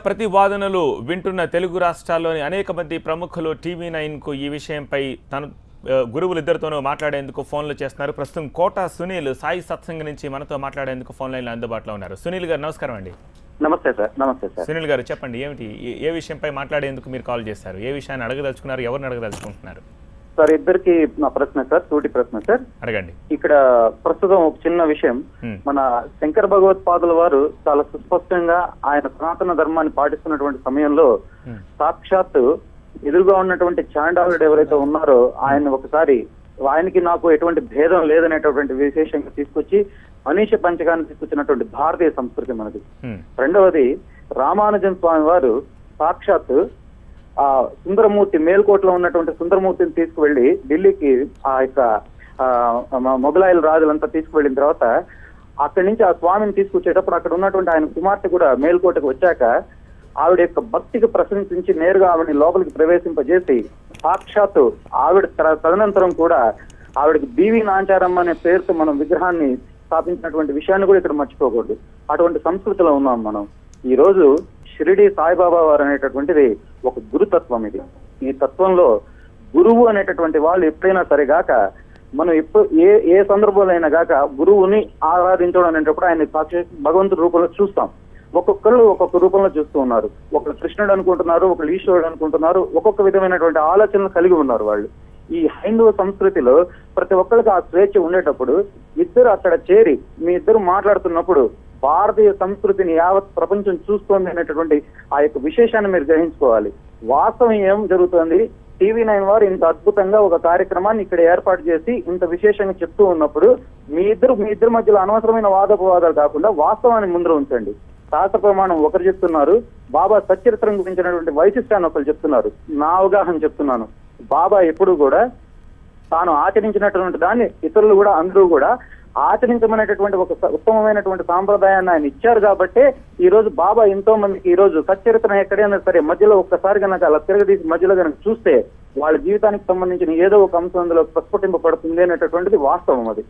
ప్రతి వాదనలు వింటున్న తెలుగు రాష్ట్రాల్లోని అనేక మంది ప్రముఖులు TV9కు ఈ విషయంపై తన గురువులిద్దరితోనూ మాట్లాడేందుకు ఫోన్లు చేస్తున్నారు. ప్రస్తుతం కోట సునీల్ సాయి సత్సంగ్ నుంచి మనతో మాట్లాడేందుకు ఫోన్ లైన్లో అందుబాటులో ఉన్నారు. సునీల్ గారు నమస్కారం అండి. నమస్తే సార్. నమస్తే సార్. సునీల్ గారు చెప్పండి, ఏమిటి ఏ విషయంపై మాట్లాడేందుకు మీరు కాల్ చేశారు? ఏ విషయాన్ని అడగదలుచుకున్నారు? ఎవరిని అడగదలుచుకుంటున్నారు? సార్ ఇద్దరికి నా ప్రశ్న సార్, సూటి ప్రశ్న సార్. అడగండి. ఇక్కడ ప్రస్తుతం ఒక చిన్న విషయం, మన శంకర భగవత్పాదుల వారు చాలా సుస్పష్టంగా ఆయన సనాతన ధర్మాన్ని పాటిస్తున్నటువంటి సమయంలో సాక్షాత్తు ఎదురుగా ఉన్నటువంటి చాండాలుడు ఎవరైతే ఉన్నారో ఆయన ఒకసారి ఆయనకి నాకు ఎటువంటి భేదం లేదనేటటువంటి విశేషంగా తీసుకొచ్చి మనీష పంచకాన్ని తీసుకొచ్చినటువంటి భారతీయ సంస్కృతి మనది. రెండవది రామానుజన్ స్వామి వారు సాక్షాత్తు ఆ సుందరమూర్తి మేల్కోటలో ఉన్నటువంటి సుందరమూర్తిని తీసుకువెళ్లి ఢిల్లీకి ఆ యొక్క మొఘలాయిల రాజులంతా తీసుకువెళ్ళిన తర్వాత అక్కడి నుంచి ఆ స్వామిని తీసుకొచ్చేటప్పుడు అక్కడ ఉన్నటువంటి ఆయన కుమార్తె కూడా మేల్కోటకు వచ్చాక ఆవిడ యొక్క భక్తికి ప్రశంసించి నేరుగా ఆవిడని లోపలికి ప్రవేశింపజేసి సాక్షాత్తు ఆవిడ తదనంతరం కూడా ఆవిడకి బీవీ నాంచారమ్మ అనే పేరుతో మనం విగ్రహాన్ని స్థాపించినటువంటి విషయాన్ని కూడా ఇక్కడ మర్చిపోకూడదు. అటువంటి సంస్కృతిలో ఉన్నాం మనం. ఈ రోజు షిరిడి సాయిబాబా వారు అనేటటువంటిది ఒక గురుతత్వం. ఇది ఈ తత్వంలో గురువు అనేటటువంటి వాళ్ళు ఎప్పుడైనా సరేగాక మనం ఎప్పుడు ఏ సందర్భంలో అయినా గాక గురువుని ఆరాధించడం అనేటప్పుడు ఆయన భగవంతుడి రూపంలో చూస్తాం. ఒక్కొక్కరు ఒక్కొక్క రూపంలో చూస్తూ ఉన్నారు. ఒకళ్ళు కృష్ణుడు అనుకుంటున్నారు, ఒకళ్ళు ఈశ్వరుడు అనుకుంటున్నారు. ఒక్కొక్క విధమైనటువంటి ఆలోచనలు కలిగి ఉన్నారు వాళ్ళు. ఈ హైందవ సంస్కృతిలో ప్రతి ఒక్కరికి ఆ స్వేచ్ఛ ఉండేటప్పుడు ఇద్దరు అక్కడ చేరి మీ ఇద్దరు మాట్లాడుతున్నప్పుడు భారతీయ సంస్కృతిని యావత్ ప్రపంచం చూస్తోంది అనేటటువంటి ఆ యొక్క విశేషాన్ని మీరు గ్రహించుకోవాలి. వాస్తవం ఏం జరుగుతుంది, TV9 వారు ఇంత అద్భుతంగా ఒక కార్యక్రమాన్ని ఇక్కడ ఏర్పాటు చేసి ఇంత విశేషంగా చెప్తూ ఉన్నప్పుడు మీ ఇద్దరు మధ్యలో అనవసరమైన వాదోపవాదాలు కాకుండా వాస్తవాన్ని ముందర ఉంచండి. శాస్త్ర ప్రమాణం ఒకరు చెప్తున్నారు, బాబా సచ్చరిత్రం గురించినటువంటి వైశిష్టాన్ని ఒకరు చెప్తున్నారు. నా అవగాహన చెప్తున్నాను, బాబా ఎప్పుడు కూడా తాను ఆచరించినటువంటి దాన్ని ఇతరులు కూడా అందరూ కూడా ఆచరించమనేటటువంటి ఒక ఉత్తమమైనటువంటి సాంప్రదాయాన్ని ఆయన ఇచ్చారు. కాబట్టే ఈ రోజు బాబా ఎంతో మందికి ఈ రోజు సచ్చరిత్ర ఎక్కడైనా సరే మధ్యలో ఒక్కసారి కనుక అలా తిరగదీసి మధ్యలో కనుక చూస్తే వాళ్ళ జీవితానికి సంబంధించిన ఏదో ఒక అంశం అందులో ప్రస్ఫుటింపబడుతుంది అనేటటువంటిది వాస్తవం. అది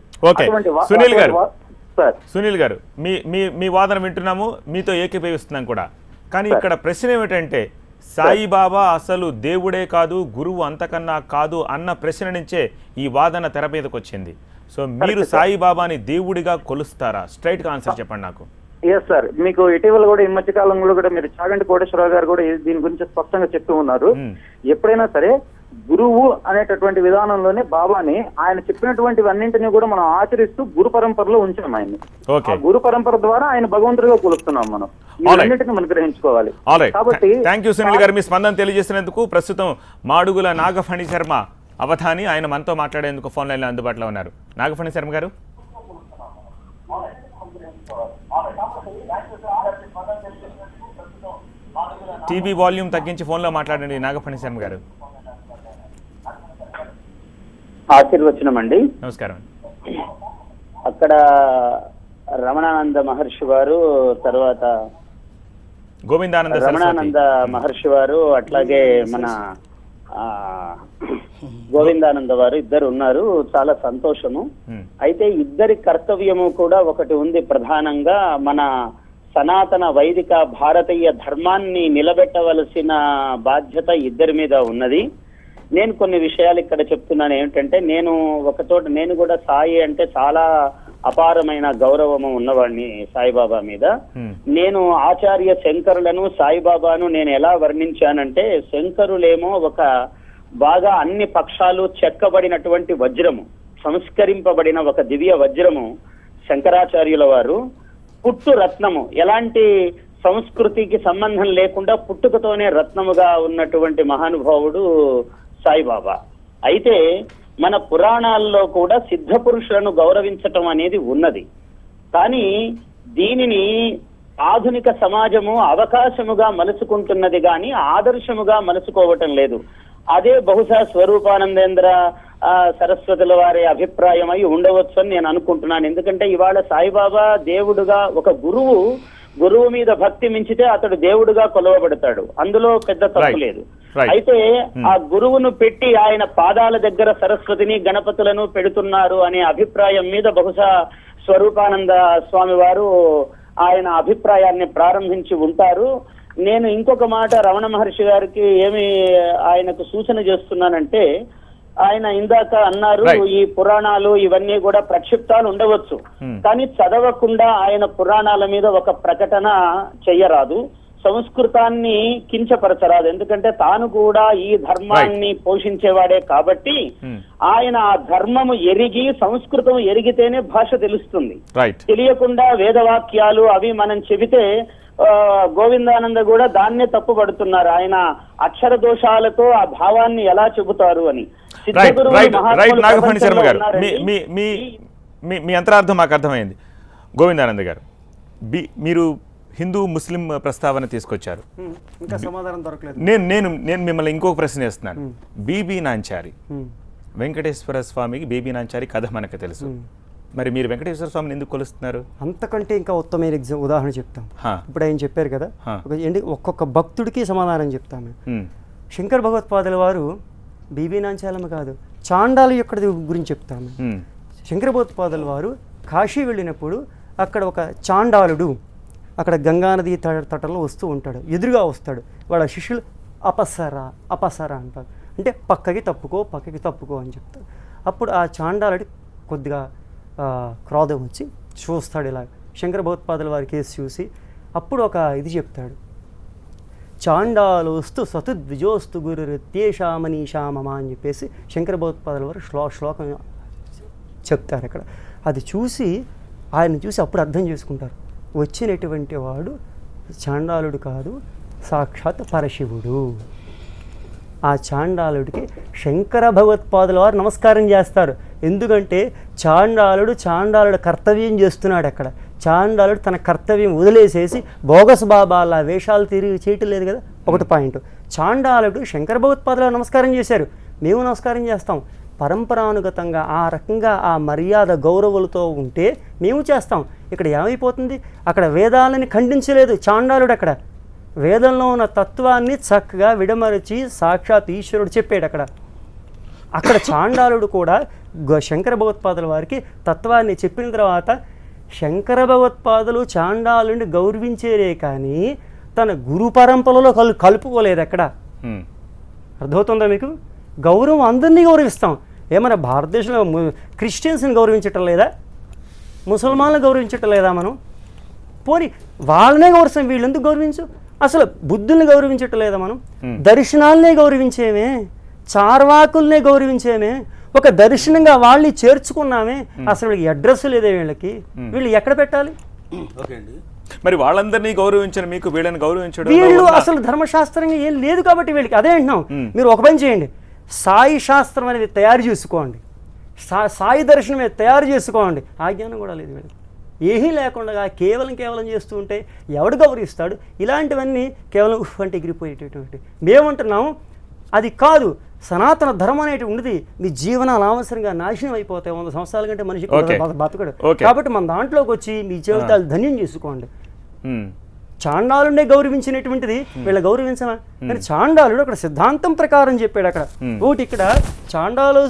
సునీల్ గారు మీ వాదన వింటున్నాము, మీతో ఏకీభవిస్తున్నాం కూడా. కానీ ఇక్కడ ప్రశ్న ఏమిటంటే సాయిబాబా అసలు దేవుడే కాదు, గురువు అంతకన్నా కాదు అన్న ప్రశ్న నుంచే ఈ వాదన తెర మీదకి వచ్చింది. సో మీరు సాయిబాబాని దేవుడిగా కొలుస్తారా? స్ట్రైట్ గా ఆన్సర్ చెప్పండి నాకు. ఎస్ సార్, మీకు ఇటీవల కూడా ఈ మధ్య కాలంలో కూడా మీరు చాగంటి కోటేశ్వరరావు గారు కూడా దీని గురించి స్పష్టంగా చెప్తూ ఉన్నారు. ఎప్పుడైనా సరే గురువు అనేటటువంటి విధానంలోనే బాబాని ఆయన చెప్పినటువంటివన్నింటినీ కూడా మనం ఆచరిస్తూ గురు పరంపరలో ఉంచాం ఆయన్ని. ఆ గురు పరంపర ద్వారా ఆయన భగవంతుడిగా కొలుస్తున్నాం మనం. అన్నింటినీ మనం గ్రహించుకోవాలి. కాబట్టి థ్యాంక్ యూ సునీల్ గారు, మీ స్పందన తెలియజేసినందుకు. ప్రస్తుతం మాడుగుల నాగఫణి శర్మ అవధాని ఆయన మనతో మాట్లాడేందుకు ఫోన్ లైన్లో అందుబాటులో ఉన్నారు. నాగఫణి శర్మ గారు, టీవీ వాల్యూమ్ తగ్గించి ఫోన్లో మాట్లాడండి. నాగఫణి శర్మ గారు ఆశీర్వచనమండి. నమస్కారం. అక్కడ రమణానంద మహర్షి వారు, తర్వాత రమణానంద మహర్షి వారు, అట్లాగే మన గోవిందానంద వారు ఇద్దరు ఉన్నారు. చాలా సంతోషము. అయితే ఇద్దరి కర్తవ్యము కూడా ఒకటి ఉంది. ప్రధానంగా మన సనాతన వైదిక భారతీయ ధర్మాన్ని నిలబెట్టవలసిన బాధ్యత ఇద్దరి మీద ఉన్నది. నేను కొన్ని విషయాలు ఇక్కడ చెప్తున్నాను. ఏమిటంటే నేను కూడా సాయి అంటే చాలా అపారమైన గౌరవము ఉన్నవాడిని సాయిబాబా మీద. నేను ఆచార్య శంకరులను సాయిబాబాను నేను ఎలా వర్ణించానంటే, శంకరులేమో ఒక బాగా అన్ని పక్షాలు చెక్కబడినటువంటి వజ్రము, సంస్కరింపబడిన ఒక దివ్య వజ్రము శంకరాచార్యుల వారు. పుట్టు రత్నము, ఎలాంటి సంస్కృతికి సంబంధం లేకుండా పుట్టుకతోనే రత్నముగా ఉన్నటువంటి మహానుభావుడు సాయిబాబా. అయితే మన పురాణాల్లో కూడా సిద్ధ పురుషులను గౌరవించటం అనేది ఉన్నది. కానీ దీనిని ఆధునిక సమాజము అవకాశముగా మలుచుకుంటున్నది కానీ ఆదర్శముగా మలుచుకోవటం లేదు. అదే బహుశా స్వరూపానందేంద్ర సరస్వతుల వారి అభిప్రాయం అయి ఉండవచ్చు అని నేను అనుకుంటున్నాను. ఎందుకంటే ఇవాళ సాయిబాబా దేవుడుగా, ఒక గురువు మీద భక్తి మించితే అతడు దేవుడుగా కొలవబడతాడు, అందులో పెద్ద తప్పు లేదు. అయితే ఆ గురువును పెట్టి ఆయన పాదాల దగ్గర సరస్వతిని గణపతులను పెడుతున్నారు అనే అభిప్రాయం మీద బహుశా స్వరూపానంద స్వామి వారు ఆయన అభిప్రాయాన్ని ప్రారంభించి ఉంటారు. నేను ఇంకొక మాట రమణ మహర్షి గారికి ఏమి ఆయనకు సూచన చేస్తున్నానంటే, ఆయన ఇందాక అన్నారు ఈ పురాణాలు ఇవన్నీ కూడా ప్రక్షిప్తాలు ఉండవచ్చు, కానీ చదవకుండా ఆయన పురాణాల మీద ఒక ప్రకటన చెయ్యరాదు, సంస్కృతాన్ని కించపరచరాదు. ఎందుకంటే తాను కూడా ఈ ధర్మాన్ని పోషించేవాడే కాబట్టి ఆయన ఆ ధర్మము ఎరిగి, సంస్కృతం ఎరిగితేనే భాష తెలుస్తుంది. తెలియకుండా వేదవాక్యాలు అవి మనం చెబితే గోవిందానంద కూడా దాన్నే తప్పుపడుతున్నారు. ఆయన అక్షర దోషాలతో ఆ భావాన్ని ఎలా చెబుతారు అని. నాగఫణి శర్మ గారు, మీ అంతరార్థం మాకు అర్థమైంది. గోవిందానంద గారు, మీరు హిందూ ముస్లిం ప్రస్తావన తీసుకొచ్చారు, ఇంకా సమాధానం దొరకలేదు. నేను మిమ్మల్ని ఇంకొక ప్రశ్న వేస్తున్నాను. బీబీ నాంచారి, వెంకటేశ్వర స్వామికి బీబీ నాంచారి కథ మనకు తెలుసు, మరి మీరు వెంకటేశ్వర స్వామిని ఎందుకు కొలుస్తున్నారు? అంతకంటే ఇంకా ఉత్తమైన ఉదాహరణ చెప్తాం. ఇప్పుడు ఆయన చెప్పారు కదా, ఒక్కొక్క భక్తుడికి సమాధానం చెప్తాము. శంకర్ భగవత్పాదుల వారు బీబీ నాంచాలమ్మ కాదు, చాండాలు యొక్క గురించి చెప్తాము. శంకర భగవత్పాదుల వారు కాశీ వెళ్ళినప్పుడు అక్కడ ఒక చాండాలుడు అక్కడ గంగానది తటంలో వస్తూ ఉంటాడు, ఎదురుగా వస్తాడు. వాళ్ళ శిష్యులు అపసరా అంటారు, అంటే పక్కకి తప్పుకో అని చెప్తారు. అప్పుడు ఆ చాండాలుడి కొద్దిగా క్రోధం వచ్చి చూస్తాడు ఇలా శంకర భగవత్పాదుల వారి కేసు చూసి. అప్పుడు ఒక ఇది చెప్తాడు, చాండాలోస్తు సతుద్విజోస్తు గురు తేషామనీషామమ అని చెప్పేసి శంకర భగవత్పాదుల వారు శ్లోకం చెప్తారు అక్కడ. అది చూసి ఆయన చూసి అప్పుడు అర్థం చేసుకుంటారు, వచ్చినటువంటి వాడు చాండాలుడు కాదు, సాక్షాత్ పరశివుడు. ఆ చాండాలుడికి శంకర భగవత్పాదుల వారు నమస్కారం చేస్తారు. ఎందుకంటే చాండాలుడు కర్తవ్యం చేస్తున్నాడు అక్కడ. చాండాలుడు తన కర్తవ్యం వదిలేసేసి బోగస్ బాబాల వేషాలు తిరిగి చేయటం లేదు కదా. ఒకటి పాయింట్, చాండాలుడు శంకర భగవత్పాదుల వారు నమస్కారం చేశారు, మేము నమస్కారం చేస్తాం. పరంపరానుగతంగా ఆ రకంగా ఆ మర్యాద గౌరవులతో ఉంటే మేము చేస్తాం. ఇక్కడ ఏమైపోతుంది, అక్కడ వేదాలని ఖండించలేదు చాండాలుడు, అక్కడ వేదంలో ఉన్న తత్వాన్ని చక్కగా విడమరచి సాక్షాత్ ఈశ్వరుడు చెప్పాడు. అక్కడ చాండాలుడు కూడా శంకర భగవత్పాదుల వారికి తత్వాన్ని చెప్పిన తర్వాత శంకర భగవత్పాదులు చాండాలుని గౌరవించేరే కానీ తన గురు పరంపరలో కలుపుకోలేదు. అక్కడ అర్థమవుతుందా మీకు? గౌరవం అందరినీ గౌరవిస్తాం. ఏమైనా భారతదేశంలో క్రిస్టియన్స్ని గౌరవించటం లేదా, ముసల్మాన్లను గౌరవించటం లేదా? మనం పోనీ వాళ్ళనే గౌరవిస్తాం, వీళ్ళెందుకు గౌరవించు? అసలు బుద్ధుల్ని గౌరవించటం లేదా? మనం దర్శనాలనే గౌరవించేమే, చార్వాకుల్నే గౌరవించేమే, ఒక దర్శనంగా వాళ్ళని చేర్చుకున్నామే. అసలు వీళ్ళకి అడ్రస్ లేదే, వీళ్ళు ఎక్కడ పెట్టాలి? మరి వాళ్ళందరినీ గౌరవించడం మీకు వీళ్ళని గౌరవించడం, వీళ్ళు అసలు ధర్మశాస్త్రంగా ఏం లేదు కాబట్టి వీళ్ళకి. అదే అంటున్నాం, మీరు ఒక పని చేయండి, సాయి శాస్త్రం అనేది తయారు చేసుకోండి, సాయి దర్శనం అనేది తయారు చేసుకోండి. ఆ జ్ఞానం కూడా లేదు వీళ్ళకి. ఏమీ లేకుండా కేవలం చేస్తూ ఉంటే ఎవడు గౌరవిస్తాడు? ఇలాంటివన్నీ కేవలం అంటే ఎగిరిపోయేటటువంటి. మేమంటున్నాం అది కాదు, సనాతన ధర్మం అనేటి ఉండదు. మీ జీవనాలు అనవసరంగా నాశనం అయిపోతాయి, 100 సంవత్సరాల కంటే మనిషి బతకడు. కాబట్టి మన దాంట్లోకి వచ్చి మీ జీవితాలు ధన్యం చేసుకోండి. చాండాలునే గౌరవించినటువంటిది వీళ్ళ గౌరవించమా? కానీ చాండాలుడు అక్కడ సిద్ధాంతం ప్రకారం చెప్పాడు. అక్కడ ఒకటి ఇక్కడ చాండాలు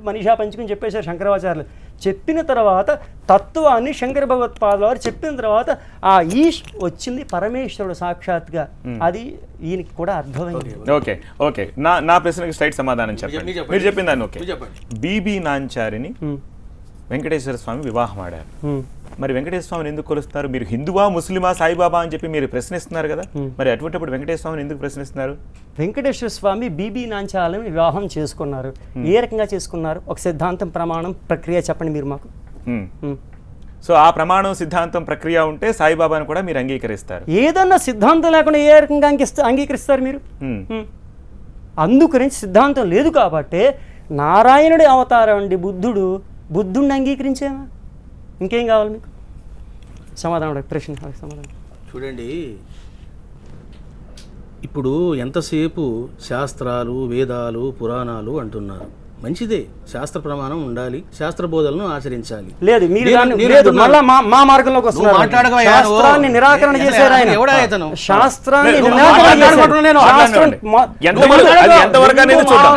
మనీషా పంచుకుని చెప్పేశారు శంకరాచార్యులు. చెప్పిన తర్వాత తత్వాన్ని శంకర భగవత్పాదుల వారు చెప్పిన తర్వాత ఆ ఈష్ వచ్చింది పరమేశ్వరుడు సాక్షాత్గా. అది ఈయనకి కూడా అర్థమైంది. ఓకే ఓకే, నా ప్రశ్నకి స్ట్రైట్ సమాధానం చెప్పండి. మీరు చెప్పిన దాన్ని ఓకే. బీబీ నాంచారిని వెంకటేశ్వర స్వామి వివాహం ఆడారు. మరి వెంకటేశ్వర స్వామిని ఎందుకు కొలుస్తున్నారు? మీరు హిందువా ముస్లిమా సాయిబాబా అని చెప్పి మీరు ప్రశ్నిస్తున్నారు కదా, మరి అటువంటిప్పుడు వెంకటేశ్వర స్వామిని ఎందుకు ప్రశ్నిస్తున్నారు? వెంకటేశ్వర స్వామి బీబీ నాంచాలని వివాహం చేసుకున్నారు. ఏ రకంగా చేసుకున్నారు? ఒక సిద్ధాంతం, ప్రమాణం, ప్రక్రియ చెప్పండి మీరు మాకు. సో ఆ ప్రమాణం, సిద్ధాంతం, ప్రక్రియ ఉంటే సాయిబాబాని కూడా మీరు అంగీకరిస్తారు. ఏదన్నా సిద్ధాంతం లేకుండా ఏ రకంగా అంగీకరిస్తారు మీరు? అందుకని సిద్ధాంతం లేదు కాబట్టి నారాయణుడి అవతారం అండి బుద్ధుడు, బుద్ధుడిని అంగీకరించేమా? ఇంకేం కావాలి మీకు? సమాధానం, ప్రశ్న సమాధానం చూడండి. ఇప్పుడు ఎంతసేపు శాస్త్రాలు, వేదాలు, పురాణాలు అంటున్నారు. మంచిదే, శాస్త్ర ప్రమాణం ఉండాలి, శాస్త్ర బోధనను ఆచరించాలి. లేదు మీరు నేను- దాన్ని- నేను లేదు అంటున్నాను. మళ్ళా మా మార్గంలోకి నువ్వు వస్తున్నారు. మాట్లాడకవయ్యా నువ్వు. శాస్త్రాన్ని నిరాకరణ ఏ- చేశారు ఆయన. ఎవడా ఇతను? శాస్త్రాన్ని లేదు, నిరాకరణ మాట్లాడమంటున్నా చేశారు. నేను. శాస్త్రం ఎంతవరకు అనేది చూద్దాం.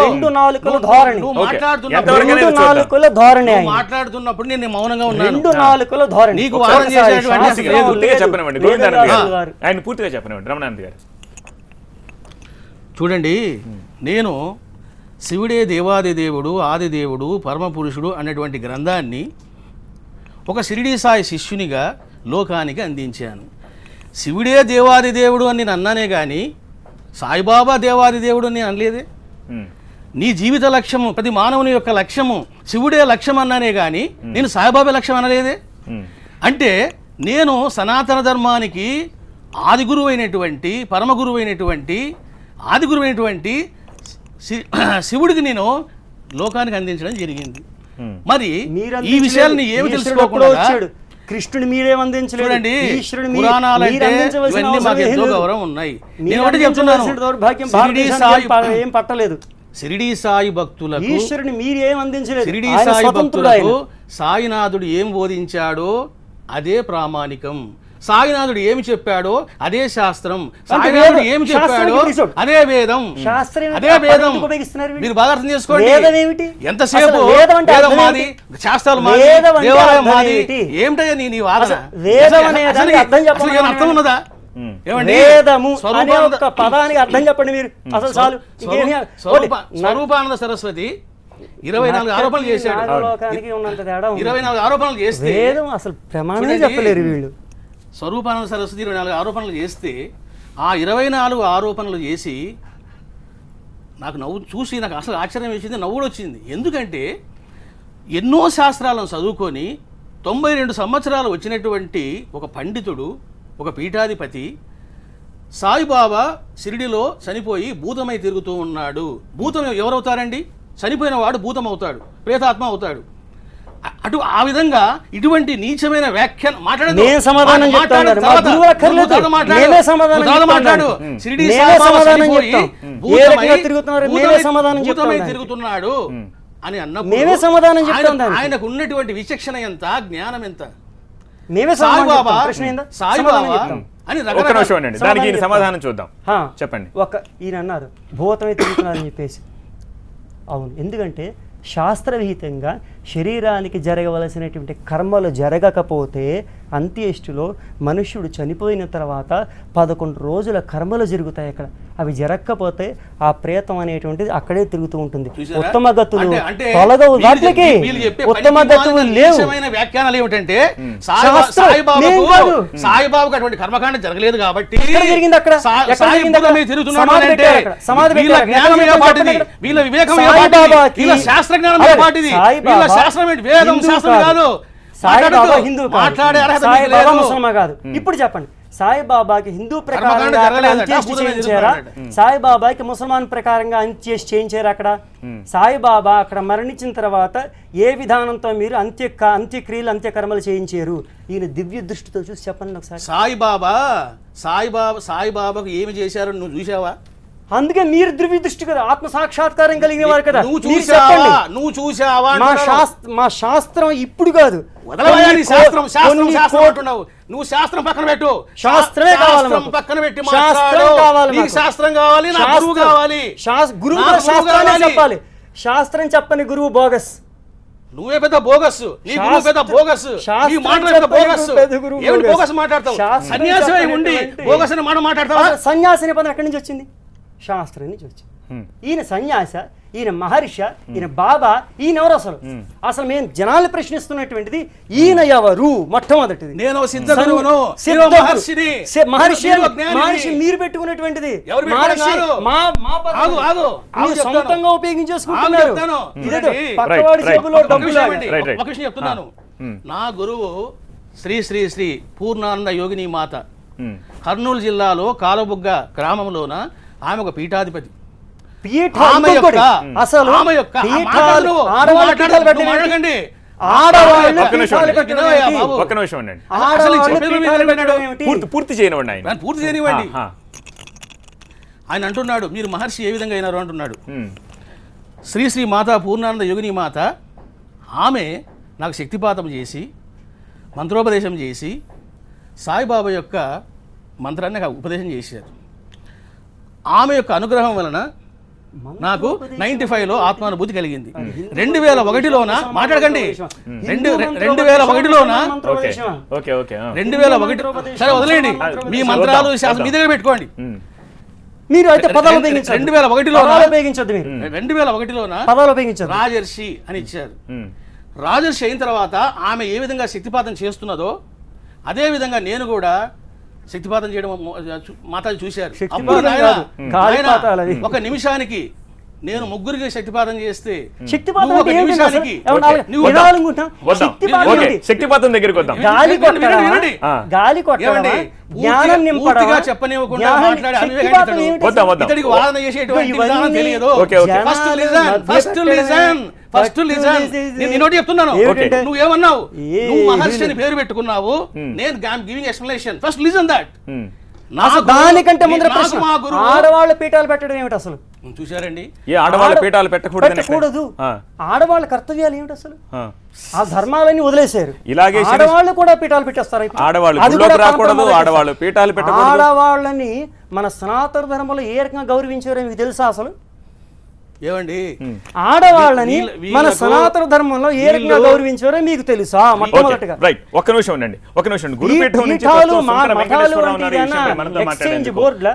రెండు నాలుకల ధోరణి. నువ్వు ఓకే. మాట్లాడుతున్నప్పుడు ఎంతవరకు అనేది రెండు చూద్దాం. నాలుకల ధోరణి నువ్వు ఆయన. మాట్లాడుతున్నప్పుడు నేను మౌనంగా ఉన్నాను. రెండు నాలుకల ధోరణి. నీకు ఒకసారి వాదన చేసేటువంటి శాస్త్రం లేదు, పూర్తిగా లేదు, చెప్పనివ్వండి లేదు గోవిందానంద రాజు గారు గారు. ఆయన పూర్తిగా చెప్పనివ్వండి రమణానంద గారు. చూడండి, నేను శివుడే దేవాది దేవుడు, ఆది దేవుడు, పరమపురుషుడు అనేటువంటి గ్రంథాన్ని ఒక షిరిడీ సాయి శిష్యునిగా లోకానికి అందించాను. శివుడే దేవాది దేవుడు అని నేను అన్నానే కానీ సాయిబాబా దేవాది దేవుడు అని అనలేదే. నీ జీవిత లక్ష్యము, ప్రతి మానవుని యొక్క లక్ష్యము శివుడే లక్ష్యం అన్నానే కానీ నేను సాయిబాబా లక్ష్యం అనలేదే. అంటే నేను సనాతన ధర్మానికి ఆది గురువైనటువంటి, పరమ గురువైనటువంటి, ఆది గురువైనటువంటి శివుడికి నేను లోకానికి అందించడం జరిగింది. మరి ఈ విషయాలని ఏమి తెలుసుకోకుండా వచ్చాడు కృష్ణుడు మీరేం అందించలేదు. చూడండి, ఈశ్వరుడు పురాణాలంటే ఇవన్నీ మాకు ఎంతో గౌరవం ఉన్నాయి. నేను ఒకటి చెప్తున్నాను, దౌర్భాగ్యం షిరిడీ సాయి ఏం పట్టలేదు. షిరిడీ సాయి భక్తులకు, ఈశ్వరుని మీరేం అందించలేదు. షిరిడీ ఆయన సాయి స్వతంత్రుడు భక్తులకు ఆయన. సాయినాథుడు ఏం బోధించాడో అదే ప్రామాణికం. సాయినాథుడు ఏమి చెప్పాడో అదే శాస్త్రం. సాయినాథుడు ఏమి చెప్పాడో అదే వేదం. అదే వేదం. మీరు బాగా అర్థం చేసుకోండి. ఎంతసేపు వేదం మాది, శాస్త్రాలు మాది, దేవాలయం మాది. ఏమిటయ్యా నీ వాదన? అర్థం ఉన్నదా? వేదము అనే ఒక పదానికి అర్థం చెప్పండి మీరు. అసలు చాలు. స్వరూపానంద సరస్వతి 24 ఆరోపణలు చేశాడు. 24 ఆరోపణలు చేస్తే వేదం అసలు ప్రమాణమే చెప్పలేరు వీళ్ళు. స్వరూపానంద సరస్వతి 24 ఆరోపణలు చేస్తే ఆ 24 ఆరోపణలు చేసి నాకు చూసి నాకు అసలు ఆశ్చర్యం వేసింది, నవ్వుడు వచ్చింది. ఎందుకంటే ఎన్నో శాస్త్రాలను చదువుకొని 92 సంవత్సరాలు వచ్చినటువంటి ఒక పండితుడు, ఒక పీఠాధిపతి సాయిబాబా షిరిడిలో చనిపోయి భూతమై తిరుగుతూ ఉన్నాడు. భూతం ఎవరవుతారండి? చనిపోయిన వాడు భూతం అవుతాడు, ప్రేతాత్మ అవుతాడు. అటు ఆ విధంగా ఇటువంటి నీచమైన వ్యాఖ్యానం మాట్లాడు. తిరుగుతున్నాడు అని అన్నప్పుడు ఆయనకు ఉన్నటువంటి విచక్షణ ఎంత, జ్ఞానం ఎంత? సాయిబాబా అని దానికి సమాధానం చూద్దాం. చెప్పండి. ఈయన అన్నారు భూతమే తిరుగుతున్నారని చెప్పేసి. అవును, ఎందుకంటే శాస్త్రవిహితంగా శరీరానికి జరగవలసినటువంటి కర్మలు జరగకపోతే అంత్యేష్టిలో మనుష్యుడు చనిపోయిన తర్వాత 11 రోజుల కర్మలు జరుగుతాయి అక్కడ. అవి జరగకపోతే ఆ ప్రేతం అనేటువంటిది అక్కడే తిరుగుతూ ఉంటుంది. ఉత్తమ గతులు తొలగవు, వాటికి ఉత్తమ గతులు లేవు. వ్యాఖ్యానాలు ఏమిటంటే సాయిబాబాకు అటువంటి కర్మకాండ జరగలేదు కాబట్టి వీళ్ళ వివేకం శాస్త్ర జ్ఞానం ముసల్మా కాదు. ఇప్పుడు చెప్పండి, సాయిబాబాకి హిందూ ప్రకారంగా అంత్యేష్టి చేయించారా? సాయిబాబాకి ముసల్మాన్ ప్రకారంగా అంత్యేష్టి చేయించారా? అక్కడ సాయిబాబా అక్కడ మరణించిన తర్వాత ఏ విధానంతో మీరు అంత్యక్రియలు అంత్యకర్మలు చేయించారు? ఈయన దివ్య దృష్టితో చూసి చెప్పండి ఒకసారి. సాయిబాబాకు ఏమి చేశారు నువ్వు చూసావా? అందుకే మీరు దివ్య దృష్టి కదా, ఆత్మ సాక్షాత్కారం కలిగిన వారు కదా. నువ్వు చూసావా? మా శాస్త్రం ఇప్పుడు కాదు, నువ్వు శాస్త్రం పక్కన పెట్టు. శాస్త్రమే కావాలి, పక్కన పెట్టి శాస్త్రం కావాలి, గురువు కావాలి. గురువు శాస్త్రాన్ని చెప్పాలి. శాస్త్రం చెప్పని గురువు బోగస్. నువ్వే పెద్ద బోగస్, నీ గురువు పెద్ద బోగస్, నీ మాటలు పెద్ద బోగస్. ఏమిటి బోగస్ మాట్లాడతావు? సన్యాసి ఉండి బోగస్ అని మాట మాట్లాడతావా? సన్యాసి పదం ఎక్కడి నుంచి వచ్చింది? శాస్త్రం నుంచి వచ్చింది. ఈయన సన్యాస, ఈయన మహర్షి, ఈయన బాబా, ఈయన ఎవరు అసలు? అసలు మేము జనాలు ప్రశ్నిస్తున్నటువంటిది ఈయన ఎవరు? మొట్టమొదటిది నేను మహర్షి మీరు పెట్టుకున్నటువంటిది సొంతంగా ఉపయోగించేసుకుంటున్నారు. పక్కవాడి జేబులో ఒక విషయం చెప్తున్నాను. నా గురువు శ్రీ శ్రీ శ్రీ పూర్ణానంద యోగిని మాత కర్నూలు జిల్లాలో కాలబుగ్గ గ్రామంలోన ఆమె ఒక పీఠాధిపతి. అసలు పూర్తి చేయనివ్వండి. ఆయన అంటున్నాడు మీరు మహర్షి ఏ విధంగా అయినారు అంటున్నాడు. శ్రీ శ్రీ మాతా పూర్ణానంద యోగిని మాత ఆమె నాకు శక్తిపాతం చేసి మంత్రోపదేశం చేసి సాయిబాబా యొక్క మంత్రాన్ని నాకు ఉపదేశం చేశారు. ఆమె యొక్క అనుగ్రహం వలన నాకు 95లో ఆత్మానుభూతి కలిగింది. 2001లోన మాట్లాడకండి, 2001లోన 2001 సరే వదిలేండి, మీ మంత్రాలు శాస్త్రం మీ దగ్గర పెట్టుకోండి. మీరు అయితే పదాలు ఉపయోగించండి. 2001లోన పదాలు ఉపయోగించండి. రాజర్షి అని ఇచ్చారు. రాజర్షి అయిన తర్వాత ఆమె ఏ విధంగా శక్తిపాతం చేస్తున్నదో అదే విధంగా నేను కూడా శక్తిపాతం చేయడం మాతాజీ చూశారు. అప్పుడు నాయనా, ఒక నిమిషానికి నేను ముగ్గురికి శక్తిపాతం చేస్తే శక్తిపాతం దగ్గరికి వద్దాం. పూర్తిగా చెప్పనివ్వకుండా మాట్లాడే ఇతడికి వాదన చేసేటువంటి విధానం తెలియదు. ఫస్ట్ లిజన్ నేను ఒకటి చెప్తున్నాను, నువ్వేమన్నావు, నువ్వు మహర్షి అని పేరు పెట్టుకున్నావు, నేను giving explanation. First listen that. దానికంటే ముందర ప్రశ్న, ఆడవాళ్ళ పీఠాలు పెట్టడం ఏమిటి అసలు? చూశారండి, ఆడవాళ్ళ పీఠాలు పెట్టకూడదు. ఆడవాళ్ళ కర్తవ్యాలు ఏమిటి అసలు? ఆ ధర్మాలన్నీ వదిలేశారు. ఇలాగే ఆడవాళ్ళు కూడా పీఠాలు పెట్టేస్తారు. ఆడవాళ్ళని మన సనాతన ధర్మంలో ఏ రకంగా గౌరవించారో మీకు తెలుసా అసలు? ఏమండి, ఆడవాళ్ళని మన సనాతన ధర్మంలో ఏ రకంగా గౌరవించారో మీకు తెలుసా? మొట్టమొదటిగా ఒక్క నిమిషం ఉండండి, ఒక్క నిమిషం.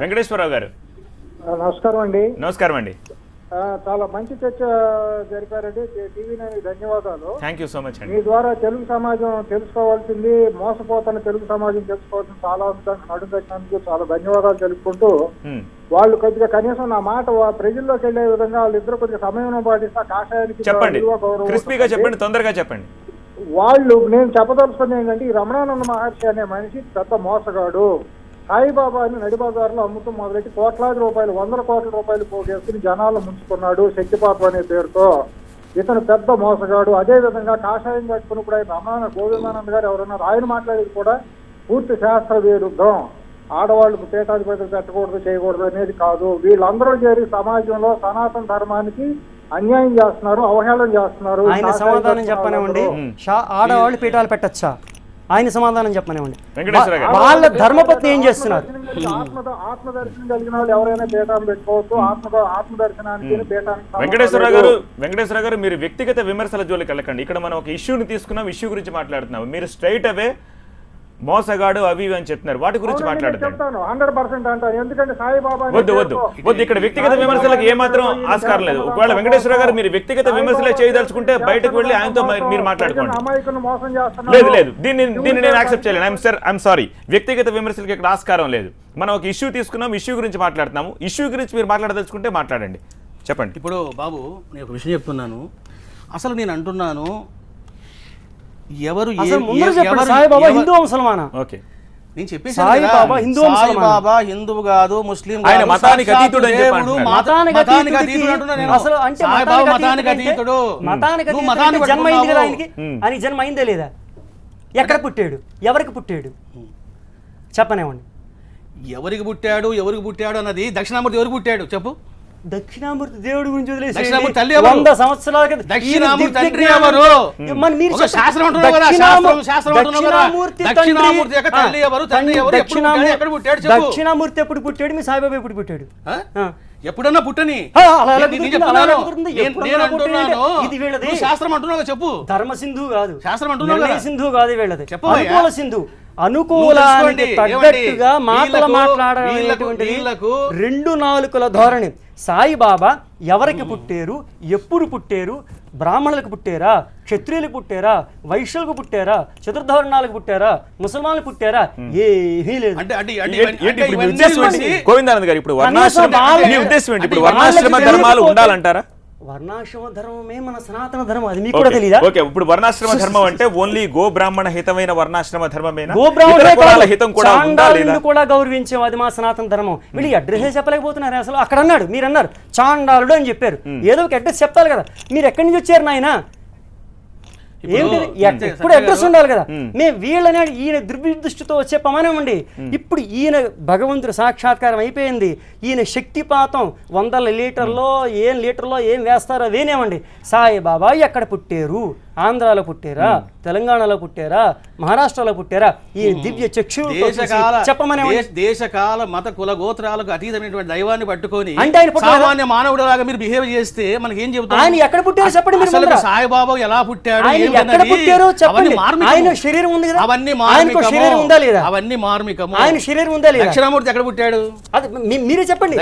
వెంకటేశ్వరరావు గారు నమస్కారం అండి. నమస్కారం అండి. చాలా మంచి చర్చ జరిపారండి. టీవీ నైన్ ధన్యవాదాలు. థ్యాంక్ యూ సో మచ్ అండి. మీ ద్వారా తెలుగు సమాజం తెలుసుకోవాల్సింది, మోసపోతున్న తెలుగు సమాజం తెలుసుకోవాల్సింది చాలా నడుందచ్చినందుకు చాలా ధన్యవాదాలు తెలుపుకుంటూ, వాళ్ళు కొద్దిగా కనీసం నా మాట ప్రజల్లోకి వెళ్లే విధంగా వాళ్ళిద్దరు కొద్దిగా సమయం పాటిస్తా కాషాయానికి చెప్పండి, క్రిస్పీగా చెప్పండి, తొందరగా చెప్పండి. వాళ్ళు నేను చెప్పదలుచుకుంది ఏంటంటే, ఈ రమణానంద మహర్షి అనే మనిషి పెద్ద మోసగాడు. సాయిబాబాని నడిబజార్లో అమ్ముతూ మొదలెట్టి కోట్లాది రూపాయలు, 100 కోట్ల రూపాయలు పోగేసుకుని జనాలు ముంచుకున్నాడు శక్తిపాతం అనే పేరుతో. ఇతను పెద్ద మోసగాడు. అదే విధంగా కాషాయం కట్టుకుని కూడా రమణ గోవిందానంద గారు ఎవరున్నారు, ఆయన మాట్లాడేది కూడా పూర్తి శాస్త్ర విరుద్ధం. ఆడవాళ్ళకు పీఠాధిపతులు పెట్టకూడదు, చేయకూడదు అనేది కాదు. వీళ్ళందరూ చేరి సమాజంలో సనాతన ధర్మానికి అన్యాయం చేస్తున్నారు, అవహేళన చేస్తున్నారు. ఆయన సమాధానం చెప్పనివ్వండి, ఆడవాళ్ళు పీఠాలు పెట్టచ్చా? ఆయన సమాధానం చెప్పనివ్వండి. వాళ్ళ ధర్మపత్ని ఏం చేస్తున్నారు? ఆత్మదర్శనం కలిగిన వాళ్ళు ఎవరైనా పీఠాలు పెట్టుకోవచ్చు. ఆత్మదర్శనానికి వెంకటేశ్వర గారు, మీరు వ్యక్తిగత విమర్శల జోలికి వెళ్ళకండి. ఇక్కడ మనం ఒక ఇష్యూని తీసుకున్నాం, ఇష్యూ గురించి మాట్లాడుతున్నాం. మీరు స్ట్రైట్ అవే మోసగాడు అవి అని చెప్తున్నారు, వాటి గురించి మాట్లాడుతాను. వద్దు వద్దు వద్దు, ఇక్కడ వ్యక్తిగత విమర్శలకు ఏమాత్రం ఆస్కారం లేదు. ఒకవేళ వెంకటేశ్వర గారు మీరు వ్యక్తిగత విమర్శలే చేయదలుచుకుంటే బయటకు వెళ్ళి ఆయనతో మీరు మాట్లాడుకోండి. లేదు లేదు, దీన్ని నేను యాక్సెప్ట్ చేయలేను. ఐఎమ్ సారీ, వ్యక్తిగత విమర్శలకు ఇక్కడ ఆస్కారం లేదు. మనం ఒక ఇష్యూ తీసుకున్నాం, ఇష్యూ గురించి మాట్లాడుతున్నాము. ఇష్యూ గురించి మీరు మాట్లాడదలుచుకుంటే మాట్లాడండి, చెప్పండి. ఇప్పుడు బాబు, నేను ఒక విషయం చెప్తున్నాను. అసలు నేను అంటున్నాను, సాయిబాబా హిందూ ముసల్మానా? ఓకే, నేను చెప్పేసి సాయిబాబా హిందువు కాదు, ముస్లిం ఆయన మతానికి అతీతుడు అని చెప్పాడు. జన్మైంది కదా ఆయనకి, ఆయన జన్మ అయిందే లేదా? ఎక్కడ పుట్టాడు, ఎవరికి పుట్టాడు చెప్పనివ్వండి. ఎవరికి పుట్టాడు అన్నది దక్షిణామూర్తి ఎవరికి పుట్టాడు చెప్పు? దక్షిణామూర్తి దేవుడి గురించి వదిలేసి దక్షిణామూర్తి తల్లి 100 సంవత్సరాల క్రితం దక్షిణామూర్తి తండ్రి ఎవరు? శాస్త్రం అంటున్నావు కదా, దక్షిణామూర్తి యొక్క తల్లి ఎవరు, తండ్రి ఎవరు, ఎక్కడ పుట్టాడు చెప్పు? దక్షిణామూర్తి ఎప్పుడు పుట్టాడు? మీ సాయిబాబా ఎప్పుడు పుట్టాడు? ఎప్పుడన్నా పుట్టని శాస్త్రం అంటున్నావు చెప్పు. ధర్మ సింధు కాదు, శాస్త్రం అంటున్నావు సింధు కాదు వీళ్ళది, అనుకూల సింధు. అనుకూలానికి తగ్గట్టుగా మాటలు మాట్లాడేటువంటి 2 నాలుకల ధోరణి. సాయిబాబా ఎవరికి పుట్టారు, ఎప్పుడు పుట్టారు? బ్రాహ్మణులకు పుట్టారా, క్షత్రియులకు పుట్టారా, వైశ్యులకు పుట్టారా, చతుర్ధవర్ణాలకు పుట్టారా, ముసల్మాన్లకు పుట్టారా? ఏమీ లేదు. గోవిందానంద గారు, ఇప్పుడు వర్ణాశ్రమ ధర్మాలు ఉండాలంటారా? వర్ణాశ్రమ ధర్మమే మన సనాతన ధర్మం, అది మీకు కూడా తెలియదా? ఓకే, ఇప్పుడు వర్ణాశ్రమ ధర్మం అంటే ఓన్లీ గో బ్రాహ్మణ హితమైన వర్ణాశ్రమ ధర్మమేనా? గోబ్రాహ్మణ హితం కూడా గౌరవించాం, అది మా సనాతన ధర్మం. వీళ్ళు అడ్రస్ చెప్పలేకపోతున్నారు అసలు. అక్కడ అన్నాడు, మీరు అన్నారు చాండాలుడు అని చెప్పారు. ఏదో ఒక అడ్రస్ చెప్పాలి కదా. మీరు ఎక్కడి నుంచి వచ్చారు నాయన? ఇప్పుడు అడ్రస్ ఉండాలి కదా. మేము వీళ్ళని ఈయన దుర్దృష్టితో చెప్పమనేమండి. ఇప్పుడు ఈయన భగవంతుడు సాక్షాత్కారం అయిపోయింది. ఈయన శక్తిపాతం 100 లీటర్లో ఏం వేస్తారో అదేనేమండి. సాయిబాబా ఎక్కడ పుట్టారు? ఆంధ్రాలో పుట్టారా, తెలంగాణలో పుట్టారా, మహారాష్ట్రలో పుట్టారా? ఈ దివ్య చక్షు చెప్పమనే దేశకాల మత కుల గోత్రాలకు అతీతమైనటువంటి దైవాన్ని పట్టుకొని అంటే ఆయన సామాన్య మానవుడు లాగా మీరు బిహేవ్ చేస్తే మనకి ఏం చెబుతారు? ఆయన ఎక్కడ పుట్టారో చెప్పండి. సాయిబాబా ఎలా పుట్టాడు, ఎక్కడ పుట్టారో చెప్పండి. ఆయన శరీరం ఉంది కదా, అవన్నీ శరీరం ఉందా లేదా? అవన్నీ మార్మికము. ఆయన శరీరం ఉందా లేదా? దక్షిణామూర్తి ఎక్కడ పుట్టాడు? మీరే చెప్పండి.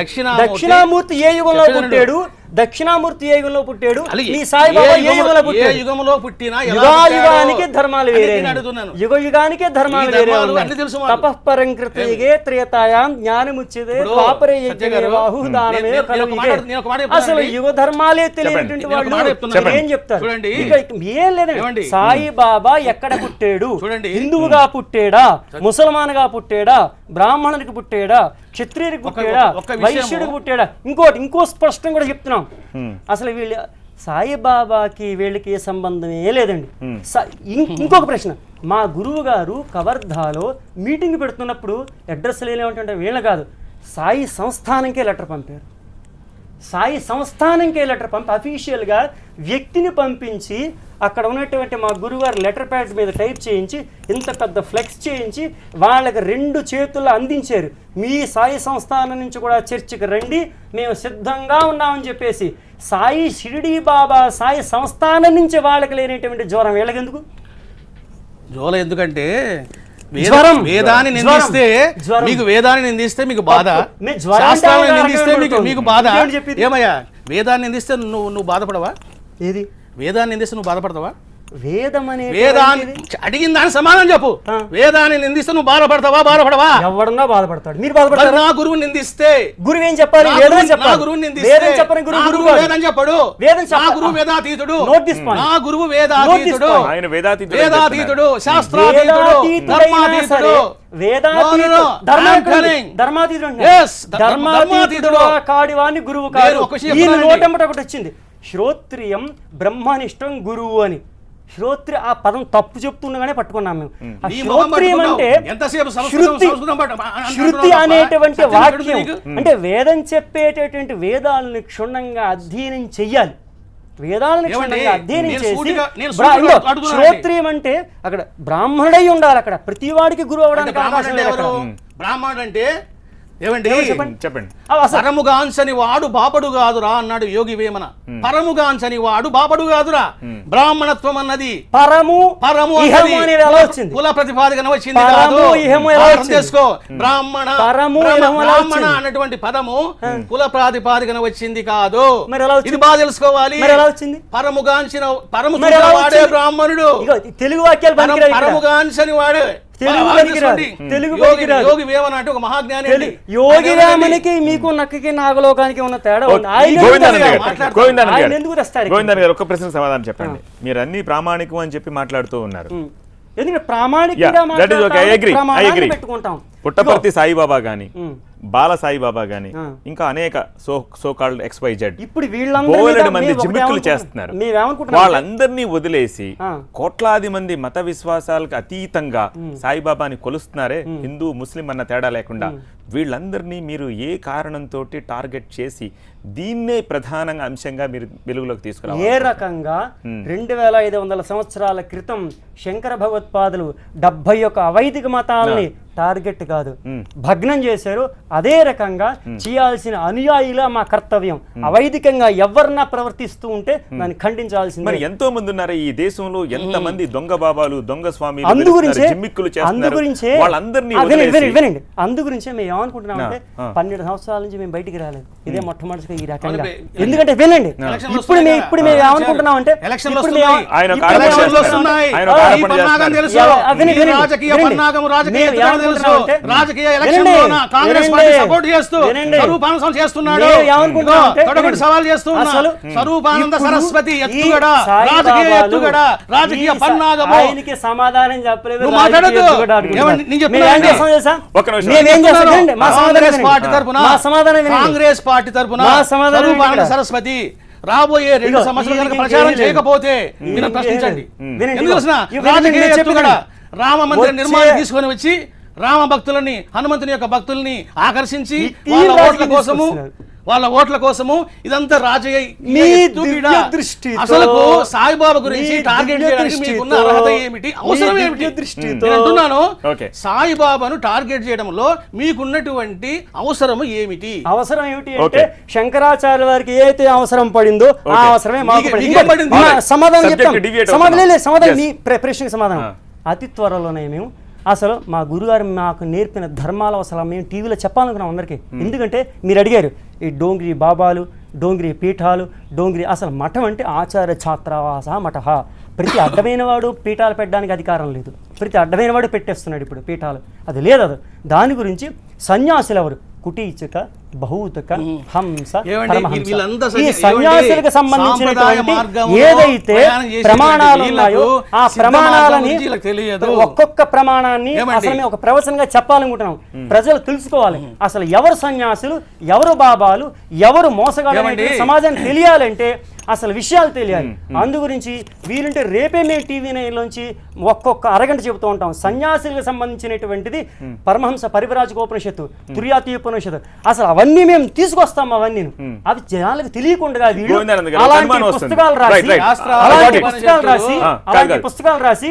దక్షిణామూర్తి ఏ యుగంలో పుట్టాడు? దక్షిణామూర్తి ఏ యుగంలో పుట్టాడు? ఈ సాయిబాబా ఏ యుగంలో పుట్టాడు? యుగంలో పుట్టినా యుగానికి ధర్మాలు వేరే, యుగానికే ధర్మాలు వేరే. తపఃపరం కృతయుగే త్రేతాయాం జ్ఞానముచ్యతే ద్వాపరే యజ్ఞే బాహుదానమే కలియుగే. అసలు యుగ ధర్మాలే తెలియనటువంటి వాళ్ళు ఏం చెప్తారు? ఏం లేదండి. సాయిబాబా ఎక్కడ పుట్టాడు? హిందువుగా పుట్టాడా, ముసల్మాన్ గా పుట్టాడా, బ్రాహ్మణునికి పుట్టాడా, క్షత్రియుడికి పుట్టాడా, వైశ్యుడికి పుట్టాడా? ఇంకో స్పష్టం కూడా చెప్తున్నాం. అసలు వీళ్ళు సాయిబాబాకి వీళ్ళకి ఏ సంబంధమే లేదండి. ఇంకొక ప్రశ్న, మా గురువు గారు కవర్ధాలో మీటింగ్ పెడుతున్నప్పుడు అడ్రస్ లేనేమంటే వీళ్ళ కాదు, సాయి సంస్థానంకే లెటర్ పంపారు. సాయి సంస్థానంకే లెటర్ పంపి అఫీషియల్గా వ్యక్తిని పంపించి అక్కడ ఉన్నటువంటి మా గురుగారు లెటర్ ప్యాడ్ మీద టైప్ చేయించి ఇంత పెద్ద ఫ్లెక్స్ చేయించి వాళ్ళకి 2 చేతుల్లో అందించారు. మీ సాయి సంస్థానం నుంచి కూడా చర్చికి రండి, మేము సిద్ధంగా ఉన్నామని చెప్పేసి. సాయి షిరిడీ బాబా సాయి సంస్థానం నుంచి వాళ్ళకి లేనటువంటి జ్వరం వీళ్ళకెందుకు? జ్వరం ఎందుకంటే వేదాన్ని నిందిస్తే మీకు మీకు బాధ, శాస్త్రాలను నిందిస్తే మీకు బాధ. ఏమయ్యా, వేదాన్ని నిందిస్తే నువ్వు బాధపడవా? ఏది వేదాన్ని నిందిస్తే నువ్వు బాధపడతావా? వేదాన్ని అడిగిన దాని సమాధానం చెప్పు. వేదాన్ని నిందిస్తే నువ్వు బాధపడవా? ఎవడన్నా బాధపడతాడు. మీరు బాధపడతారు. నా గురువు నిందిస్తే గురువు ఏం చెప్పాలి? వేదం చెప్పాలి. గురువు నిందిస్తే వేదం చెప్పడు. నా గురువు వేదాతీతుడు. నా గురువు వేదాతీతుడు, ఆయన వేదాతీతుడు, శాస్త్రాతీతుడు, ధర్మాతీతుడు. ధర్మాతీతుడు కాడివాన్ని గురువు కాదు. ఈయన నోటెంబట ఒకటి వచ్చింది, శ్రోత్రియం బ్రహ్మనిష్టం గురువు అని. శ్రోత్రి ఆ పదం తప్పు చెప్తుండగానే పట్టుకున్నాం మేము. ఆ శ్రోత్రియం అంటే శృతి అనేటువంటి వాక్యం అంటే వేదం చెప్పేటటువంటి వేదాలను క్షుణ్ణంగా అధ్యయనం చెయ్యాలి. వేదాలను క్షుణ్ణంగా అధ్యయనం చేసి శ్రోత్రియం అంటే అక్కడ బ్రాహ్మణుడై ఉండాలి. అక్కడ ప్రతి వాడికి గురువు అవడానికి అవకాశం లేదు. బ్రాహ్మణుడు అంటే ఏమండి చెప్పండి. పరముగాంచని వాడు బాపడు కాదురా అన్నాడు యోగి వేమన. పరముగాంచని వాడు బాపడు కాదురా. బ్రాహ్మణత్వం అన్నది పరము కుల ప్రతిపాదికన వచ్చింది కాదు. చేసుకో, బ్రాహ్మణ అన్నటువంటి పదము కుల ప్రాతిపాదికన వచ్చింది కాదు. ఇది బాగా తెలుసుకోవాలి. పరముగాంచిన వాడే బ్రాహ్మణుడు. తెలుగు వాక్యాలు పరముగాంచని వాడే యోగి వేమన అంటే ఒక మహాజ్ఞాని. యోగి వేమనకి మీకు నక్కకి నాగలోకానికి ఉన్న తేడా గోవిందన్ గారు ఒక ప్రశ్నకు సమాధానం చెప్పండి. మీరు అన్ని ప్రామాణికం అని చెప్పి మాట్లాడుతూ ఉన్నారు. ఎందుకంటే ప్రామాణికంగా పెట్టుకుంటాం. పుట్టపర్తి సాయిబాబా గాని, బాల సాయిబాబా గాని, ఇంకా అనేక సో కాల్డ్ XYZ ఇప్పుడు బోలెడు మంది జిమ్మిక్కులు చేస్తున్నారు. వాళ్ళందరినీ వదిలేసి కోట్లాది మంది మత విశ్వాసాలకు అతీతంగా సాయిబాబాని కొలుస్తున్నారే, హిందూ ముస్లిం అన్న తేడా లేకుండా. వీళ్ళందరినీ మీరు ఏ కారణంతో టార్గెట్ చేసి దీన్నే ప్రధానంగా అంశంగా మీరు వెలుగులోకి తీసుకురావాలి? ఏ రకంగా 2500 సంవత్సరాల క్రితం శంకర భగవత్పాదులు 71 అవైదిక మతాలని టార్గెట్ కాదు భగ్నం చేశారు. అదే రకంగా చేయాల్సిన అనుయాయుల మా కర్తవ్యం. అవైదికంగా ఎవరన్నా ప్రవర్తిస్తూ ఉంటే దాన్ని ఖండించాల్సింది. మరి ఎంతో మంది ఉన్నారు ఈ దేశంలో, ఎంత మంది దొంగ బాబాలు, దొంగ స్వామి, అందుగురించే వినండి, అందుగురించే మేము ఏమనుకుంటున్నామంటే 12 సంవత్సరాల నుంచి మేము బయటికి రాలేదు. ఇదే మొట్టమొదటిగా ఈ రకంగా. ఎందుకంటే వినండి, ఇప్పుడు మేము ఏమనుకుంటున్నాం అంటే ఆయనకి సమాధానం చెప్పలేదు. కాంగ్రెస్ పార్టీ తరఫున సరస్వతి రాబోయే 2 సంవత్సరాలు కనుక ప్రచారం చేయకపోతే మీరు ప్రశ్నించండి. ఎందుకు తెలిసిన రాజకీయ ఎత్తుగడ రామ మందిర నిర్మాణం తీసుకొని వచ్చి రామ భక్తులని, హనుమంతుని యొక్క భక్తుల్ని ఆకర్షించి వాళ్ళ ఓట్ల కోసము ఇదంతా అసలు సాయిబాబా గురించి టార్గెట్ చేయడానికి మీకున్న అర్హత ఏమిటి, అవసరం ఏమిటి అంటున్నాను. సాయిబాబాను టార్గెట్ చేయడంలో మీకున్నటువంటి అవసరము ఏమిటి? అవసరం ఏమిటి అంటే శంకరాచార్య వారికి ఏదైతే అవసరం పడిందో ఆ అవసరమే మాకు పడింది. సమాధానం ప్రశ్నకి సమాధానం అతి త్వరలోనే మేము అసలు మా గురుగారు మాకు నేర్పిన ధర్మాల అసలు మేము టీవీలో చెప్పాలనుకున్నాం అందరికీ. ఎందుకంటే మీరు అడిగారు ఈ డోంగిరి బాబాలు, డోంగిరి పీఠాలు, డోంగిరి అసలు మఠం అంటే ఆచార్య ఛాత్రావాస మఠ. ప్రతి అడ్డమైన వాడు పీఠాలు పెట్టడానికి అధికారం లేదు. ప్రతి అడ్డమైన వాడు పెట్టేస్తున్నాడు ఇప్పుడు పీఠాలు. అది లేదు. అది దాని గురించి సన్యాసులు ఎవరు? కుటీచక, బహూతక, హంస, ఈ సన్యాసులకు సంబంధించినటువంటి ఏదైతే ప్రమాణాలు ఉన్నాయో ఆ ప్రమాణాలని ఒక్కొక్క ప్రమాణాన్ని అసలు మేము ఒక ప్రవచనంగా చెప్పాలనుకుంటున్నాం. ప్రజలు తెలుసుకోవాలి అసలు ఎవరు సన్యాసులు, ఎవరు బాబాలు, ఎవరు మోసగాళ్ళు సమాజానికి తెలియాలంటే అసలు విషయాలు తెలియాలి. అందు గురించి వీలుంటే రేపే మేము టీవీ నైన్లోంచి ఒక్కొక్క అరగంట చెబుతూ ఉంటాం. సన్యాసులకు సంబంధించినటువంటిది పరమహంస పరివ్రాజకోపనిషత్తు, తుర్యాతీయోపనిషత్తు, అసలు అవన్నీ మేము తీసుకొస్తాం. అవన్నీ అవి జనాలకు తెలియకుండా అలాంటి పుస్తకాలు రాసి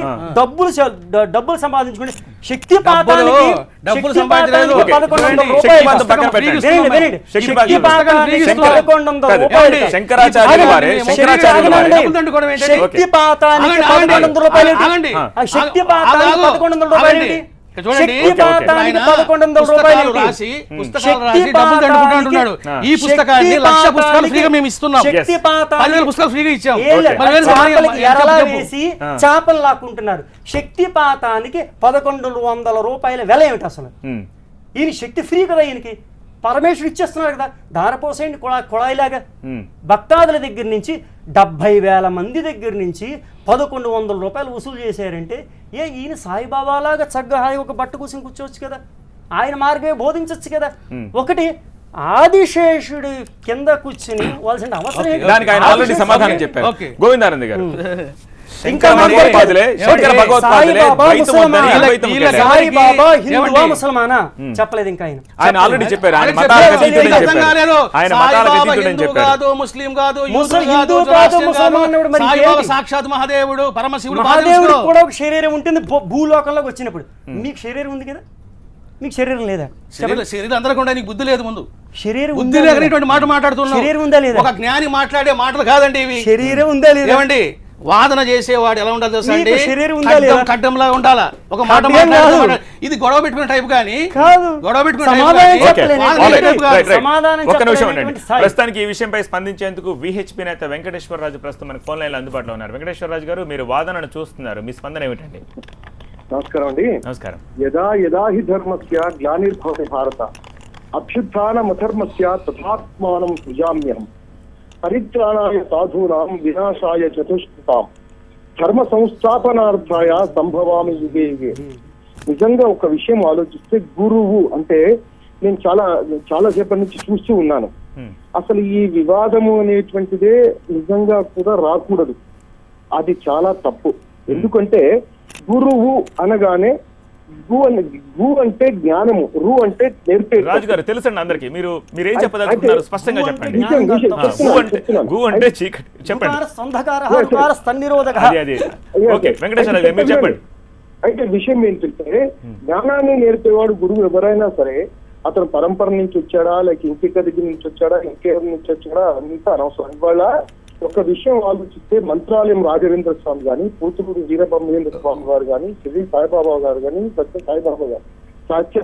డబ్బులు సంపాదించుకుని శక్తిపాతానికి 1100 రూపాయలు రాసి పుస్తకాలు రాసి డబ్బులు దండుకుంటున్నాడు. ఈ పుస్తకాన్ని 1,00,000 పుస్తకాలు ఫ్రీగా మేము ఇస్తున్నాం. 10,000 పుస్తకాలు ఫ్రీగా ఇచ్చాం. చేపలు లాక్కుంటున్నారు. శక్తిపాతానికి 1,100 రూపాయల వెల ఏమిటి అసలు? ఈయన శక్తి ఫ్రీ కదా, ఈయనకి పరమేశ్వరుడు ఇచ్చేస్తున్నారు కదా. దారపోసేయండి కుళాయిలాగా. భక్తాదుల దగ్గర నుంచి 70,000 మంది దగ్గర నుంచి 1,100 రూపాయలు వసూలు చేశారంటే ఈయన సాయిబాబా లాగా చక్కగా ఒక బట్ట కూర్చొని కూర్చోవచ్చు కదా, ఆయన మార్గమే బోధించవచ్చు కదా. ఒకటి ఆదిశేషుడు కింద కూర్చుని వాల్సిన అవసరం సమాధానం చెప్పారు గోవిందానంద గారు. చెప్పలేదు ఇంకా ఆయన ఆల్రెడీ చెప్పారు. సాక్షాత్ మహాదేవుడు పరమశివుడు. మహాదేవుడు కూడా ఒక శరీరం ఉంటుంది భూలోకంలోకి వచ్చినప్పుడు. మీకు శరీరం ఉంది కదా, మీకు శరీరం లేదా? శరీరం అందరూ నీకు బుద్ధి లేదు. ముందు శరీరం బుద్ధి లేకపోతే మాట మాట్లాడుతున్నావు. శరీరం ఉందా లేదా? ఒక జ్ఞాని మాట్లాడే మాటలు కాదండి ఇవి. శరీరం ఉందా లేదా? ఏమండి వాదన చేసేవాడు ఎలా ఉండాలి తెలుసా అండి? శరీరం ఉందా లేదా? ఖడ్డంలా ఉండాలా. ఒక మాట ఇది గొడవ పెట్టుకునే టైప్ కానీ గొడవ పెట్టుకునే ప్రస్తుతానికి ఈ విషయంపై స్పందించేందుకు విహెచ్పి నేత వెంకటేశ్వరరాజు ప్రస్తుతం మనకు ఫోన్ లైన్ లో అందుబాటులో ఉన్నారు. వెంకటేశ్వరరాజు గారు, మీరు వాదనను చూస్తున్నారు, మీ స్పందన ఏమిటండి? నమస్కారం అండి. నమస్కారం. యదా యదా హి ధర్మస్య గ్లానిర్భవతి భారత అభ్యుత్థానమధర్మస్య తథాత్మానం సృజామ్యహం పరిత్రాణాయ సాధూనాం వినాశాయ చతుష్కృతాం ధర్మ సంస్థాపనార్థాయ సంభవామి యుగే యుగే. నిజంగా ఒక విషయం ఆలోచిస్తే గురువు అంటే నేను చాలా సేపటి నుంచి చూస్తూ ఉన్నాను. అసలు ఈ వివాదము అనేటువంటిదే నిజంగా కూడా రాకూడదు. అది చాలా తప్పు. ఎందుకంటే గురువు అనగానే గు అంటే జ్ఞానము, రు అంటే నేర్పే. రాజు గారు తెలుసండి అందరికి, మీరేం చెప్పదలుచుకున్నారు స్పష్టంగా చెప్పండి. గు అంటే చీకటి చెప్పండి. వెంకటేశ్వర గారు మీరు చెప్పండి. అయితే విషయం ఏంటంటే జ్ఞానాన్ని నేర్పేవాడు గురువు ఎవరైనా సరే అతను పరంపర నుంచి వచ్చాడా, లేక ఇంటిక దగ్గర నుంచి వచ్చాడా, ఇంకెవరి నుంచి వచ్చాడా, అంతా అనవసరం. ఇవాళ ఒక విషయం ఆలోచిస్తే మంత్రాలయం రాఘవేంద్ర స్వామి గాని, పూతులూరు వీరబ్రహ్మేంద్ర స్వామి గారు కానీ, శ్రీ సాయిబాబా గారు కానీ, సత్య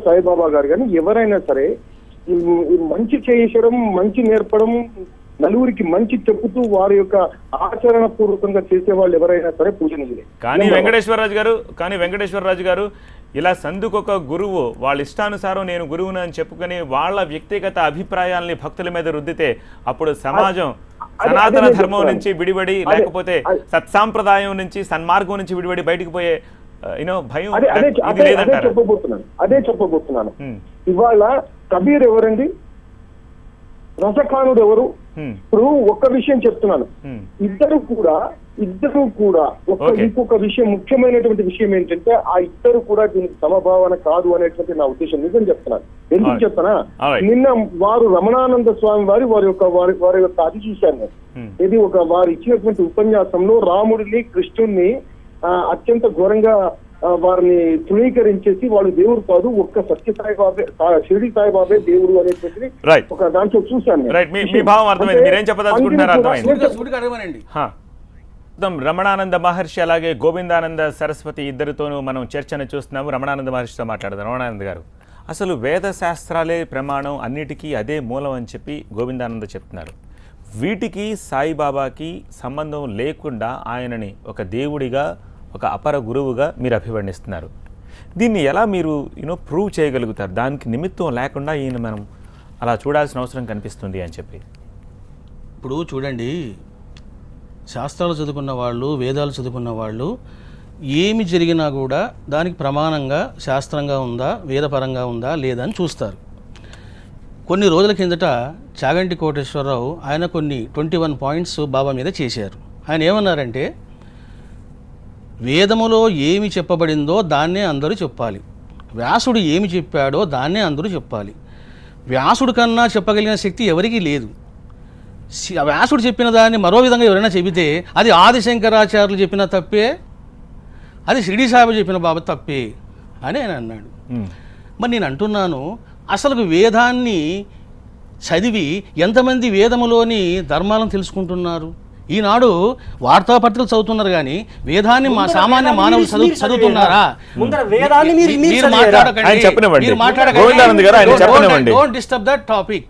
సాయిబాబా గారు కానీ ఎవరైనా సరే మంచి చేయించడం, మంచి నేర్పడం, నలుగురికి మంచి చెప్పుతూ వారి యొక్క ఆచరణ పూర్వకంగా చేసే వాళ్ళు ఎవరైనా సరే పూజనీయులే. కానీ వెంకటేశ్వరరాజు గారు ఇలా సందుకొక గురువు వాళ్ళ ఇష్టానుసారం నేను గురువును అని చెప్పుకొని వాళ్ళ వ్యక్తిగత అభిప్రాయాల్ని భక్తుల మీద రుద్దితే అప్పుడు సమాజం సనాతన ధర్మం నుంచి విడిబడి, లేకపోతే సత్సాంప్రదాయం నుంచి సన్మార్గం నుంచి విడిబడి బయటకు పోయే భయం అదే చెప్పబోతున్నాను. ఇవాళ కబీర్ ఎవరండి? రసఖానుడు ఎవరు? ఇప్పుడు ఒక్క విషయం చెప్తున్నాను, ఇద్దరు కూడా ఇంకొక విషయం, ముఖ్యమైనటువంటి విషయం ఏంటంటే ఆ ఇద్దరు కూడా దీనికి సమభావన కాదు అనేటువంటి నా ఉద్దేశం. నిజం చెప్తున్నాను. ఎందుకు చెప్తానా, నిన్న వారు రమణానంద స్వామి వారి యొక్క అది చూశాను నేను. ఇది వారు ఇచ్చినటువంటి ఉపన్యాసంలో రాముడిని కృష్ణుడిని అత్యంత ఘోరంగా వారిని తృణీకరించేసి వాళ్ళు దేవుడు కాదు, ఒక్క సత్య సాయిబాబే, షిరిడి సాయిబాబే దేవుడు అనేటువంటి ఒక దాంట్లో చూశాను. రమణానంద మహర్షి అలాగే గోవిందానంద సరస్వతి ఇద్దరితోనూ మనం చర్చను చూస్తున్నాము. రమణానంద మహర్షితో మాట్లాడదాం. రమణానంద గారు, అసలు వేద శాస్త్రాలే ప్రమాణం, అన్నిటికీ అదే మూలం అని చెప్పి గోవిందానంద చెప్తున్నారు. వీటికి సాయిబాబాకి సంబంధం లేకుండా ఆయనని ఒక దేవుడిగా, ఒక అపర గురువుగా మీరు అభివర్ణిస్తున్నారు. దీన్ని ఎలా మీరు ప్రూవ్ చేయగలుగుతారు? దానికి నిమిత్తం లేకుండా ఈయన మనం అలా చూడాల్సిన అవసరం కనిపిస్తుంది అని చెప్పి. ఇప్పుడు చూడండి, శాస్త్రాలు చదువుకున్న వాళ్ళు, వేదాలు చదువుకున్న వాళ్ళు ఏమి జరిగినా కూడా దానికి ప్రమాణంగా శాస్త్రంగా ఉందా, వేదపరంగా ఉందా లేదా అని చూస్తారు. కొన్ని రోజుల కిందట చాగంటి కోటేశ్వరరావు ఆయన కొన్ని 21 పాయింట్స్ బాబా మీద చేశారు. ఆయన ఏమన్నారంటే, వేదములో ఏమి చెప్పబడిందో దాన్నే అందరూ చెప్పాలి, వ్యాసుడు ఏమి చెప్పాడో దాన్నే అందరూ చెప్పాలి. వ్యాసుడు కన్నా చెప్పగలిగిన శక్తి ఎవరికీ లేదు. వ్యాసుడు చెప్పిన దాన్ని మరో విధంగా ఎవరైనా చెబితే అది ఆదిశంకరాచార్యులు చెప్పిన తప్పే, అది షిరిడి సాయిబా చెప్పిన బాబా తప్పే అని ఆయన అన్నాడు. మరి నేను అంటున్నాను, అసలు వేదాన్ని చదివి ఎంతమంది వేదములోని ధర్మాలను తెలుసుకుంటున్నారు? ఈనాడు వార్తాపత్రికలు చదువుతున్నారు కానీ వేదాన్ని మా సామాన్య మానవులు చదువుతున్నారా? మీరు మాట్లాడకండి. Don't disturb that topic.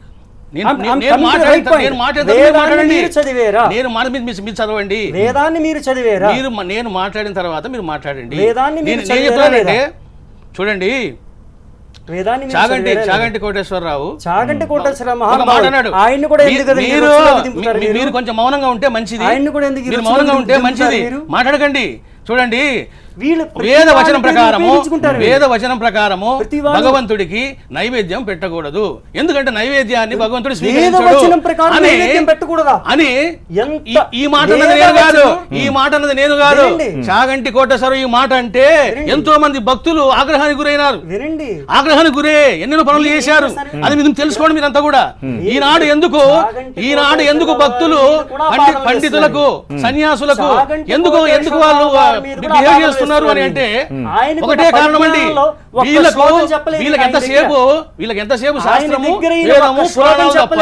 చదవండి. నేను మాట్లాడిన తర్వాత మీరు మాట్లాడండి. చూడండి, చాగంటి కోటేశ్వరరావు మీరు కొంచెం మౌనంగా ఉంటే మంచిది. మౌనంగా ఉంటే మంచిది, మాట్లాడకండి. చూడండి, వేద వచనం ప్రకారము భగవంతుడికి నైవేద్యం పెట్టకూడదు. ఎందుకంటే నైవేద్యాన్ని భగవంతుడు అని ఈ మాట అన్నది నేను కాదు, చాగంటి కోటేశ్వరరావు ఈ మాట అంటే ఎంతో మంది భక్తులు ఆగ్రహానికి గురైనారు. ఆగ్రహానికి గురే ఎన్నెన్నో పనులు చేశారు. అది మీరు తెలుసుకోండి. మీరంతా కూడా ఈనాడు ఎందుకు భక్తులు పండితులకు, సన్యాసులకు ఎందుకు వాళ్ళు బిహేవ్ చేస్తున్నారు అని అంటే ఒకటే కారణం అండి. వీళ్ళకి ఎంతసేపు శాస్త్రము, వేదము, పురాణాలు తప్ప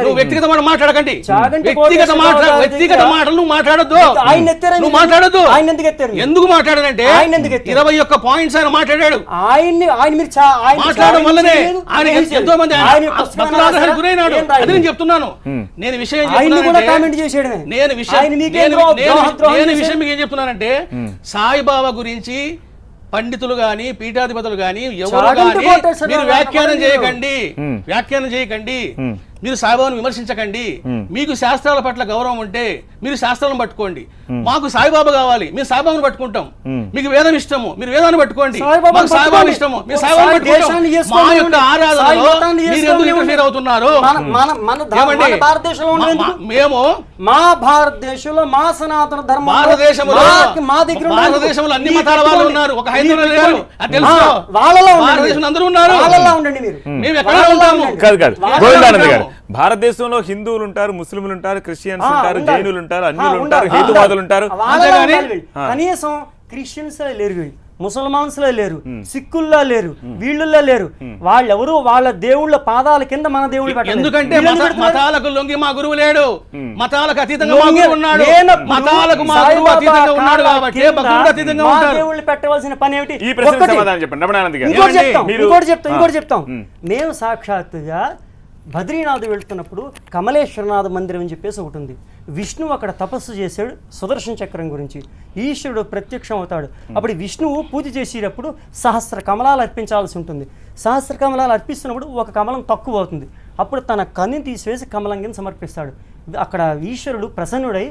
నువ్వు వ్యక్తిగత మాట్లాడకండి. వ్యక్తిగత మాటలు నువ్వు మాట్లాడద్దు. ఎందుకు మాట్లాడాడంటే 21 పాయింట్స్ ఆయన మాట్లాడాడు. మాట్లాడడం వల్లనే ఆయన ఎంతో మంది గురైనాడు. అది నేను చెప్తున్నాను. నేను విషయం మీకు ఏం చెప్తున్నానంటే, సాయిబాబా గురించి పండితులు గాని, పీఠాధిపతులు గాని, ఎవరు గాని మీరు వ్యాఖ్యానం చేయకండి. మీరు సాయిబాబాను విమర్శించకండి. మీకు శాస్త్రాల పట్ల గౌరవం ఉంటే మీరు శాస్త్రాలను పట్టుకోండి. మాకు సాయిబాబా కావాలి, మేము సాయిబాబాను పట్టుకుంటాం. మీకు వేదం ఇష్టము, మీరు వేదాన్ని పట్టుకోండి. మాకు సాయిబాబా ఇష్టము, మీరు సాయిబాబాను పట్టుకుంటాం. మా యొక్క ఆరాధనలో మీరు ఎందుకు ఇంటర్ఫియర్ అవుతున్నారు? మేము మా భారతదేశంలో మా సనాతన ధర్మం, భారతదేశంలో అన్ని మతాల వాళ్ళు ఉన్నారు. ఒక హైందవులు లేరు, అది తెలుసు. భారతదేశంలో అందరూ ఉన్నారు. మేము ఎక్కడ ఉంటాము? గోవిందానంద గారు, భారతదేశంలో హిందువులు ఉంటారు, ముస్లింలు ఉంటారు, క్రిస్టియన్స్ ఉంటారు, జైనులు ఉంటారు, అన్యులు ఉంటారు, హేతువాదులు ఉంటారు. కనీసం క్రిస్టియన్స్ లేరు, ముసల్మాన్స్లో లేరు, సిక్కుల్లో లేరు, వీళ్ళల్లో లేరు. వాళ్ళెవరు వాళ్ళ దేవుళ్ళ పాదాల కింద మన దేవుళ్ళు పెట్టారు. ఎందుకంటే మతాలకు లొంగి మా గురువు లేడు, మతాలకు అతీతంగా మా గురువు ఉన్నాడు. మతాలకు మా గురువు అతీతంగా ఉన్నాడు కాబట్టి భక్తుడు అతీతంగా ఉంటారు. దేవుళ్ళు పెట్టవలసిన పని ఏమిటి? ఈ ప్రశ్నకు సమాధానం చెప్పండి రమణానంద గారు. ఇంకోటి చెప్తాం. మేము సాక్షాత్తుగా బద్రీనాథ్ వెళ్తున్నప్పుడు కమలేశ్వరనాథ మందిరం అని చెప్పేసి ఒకటి ఉంది. విష్ణువు అక్కడ తపస్సు చేశాడు సుదర్శన చక్రం గురించి. ఈశ్వరుడు ప్రత్యక్షం అవుతాడు. అప్పుడు విష్ణువు పూజ చేసేటప్పుడు సహస్ర కమలాలు అర్పించాల్సి ఉంటుంది. సహస్ర కమలాలు అర్పిస్తున్నప్పుడు ఒక కమలం తక్కువ అవుతుంది. అప్పుడు తన కన్నుని తీసివేసి కమలం కింద సమర్పిస్తాడు. అక్కడ ఈశ్వరుడు ప్రసన్నుడై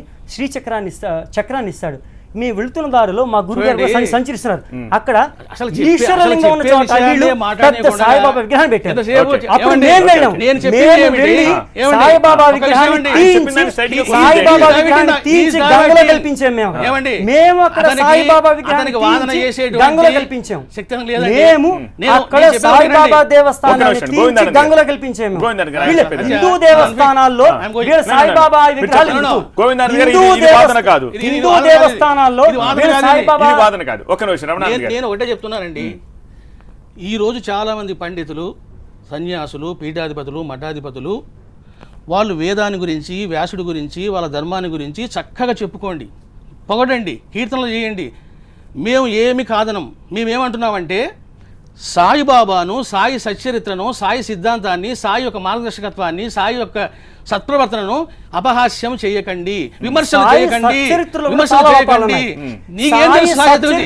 చక్రాన్ని ఇస్తాడు. మీ వెళ్తున్న దారిలో మా గురుగారు కూడా చూడండి. సంచరిస్తున్నారు. అక్కడ అసలు ఈశ్వరలింగం ఉన్న చోట వీళ్ళు పెద్ద సాయిబాబా విగ్రహం పెట్టారు. అప్పుడు మేము వెళ్ళాం. మేము వెళ్ళి సాయిబాబా విగ్రహాన్ని తీయించి సాయిబాబా విగ్రహాన్ని తీయించి గంగలో కల్పించాం. మేము అక్కడ సాయిబాబా విగ్రహాన్ని గంగలో కల్పించాం. మేము అక్కడ సాయిబాబా దేవస్థానాన్ని తీయించి గంగలో కల్పించాం. హిందూ దేవస్థానాల్లో వీళ్ళ సాయిబాబా విగ్రహాలు హిందూ దేవస్థానాల్లో సాయిబాబా కాదు. ఒక్క నిమిషం రమణానంద గారు. నేను ఒకటే చెప్తున్నానండి, ఈరోజు చాలామంది పండితులు, సన్యాసులు, పీఠాధిపతులు, మఠాధిపతులు వాళ్ళు వేదాన్ని గురించి, వ్యాసుడి గురించి, వాళ్ళ ధర్మాన్ని గురించి చక్కగా చెప్పుకోండి, పొగడండి, కీర్తనలు చేయండి. మేము ఏమి కాదనం. మేమేమంటున్నామంటే సాయిబాబాను, సాయి సచ్చరిత్రను, సాయి సిద్ధాంతాన్ని, సాయి యొక్క మార్గదర్శకత్వాన్ని, సాయి యొక్క సత్ప్రవర్తనను అపహాస్యం చేయకండి, విమర్శలు చేయకండి, విమర్శలు చేయకండి. నీకేం తెలుసు?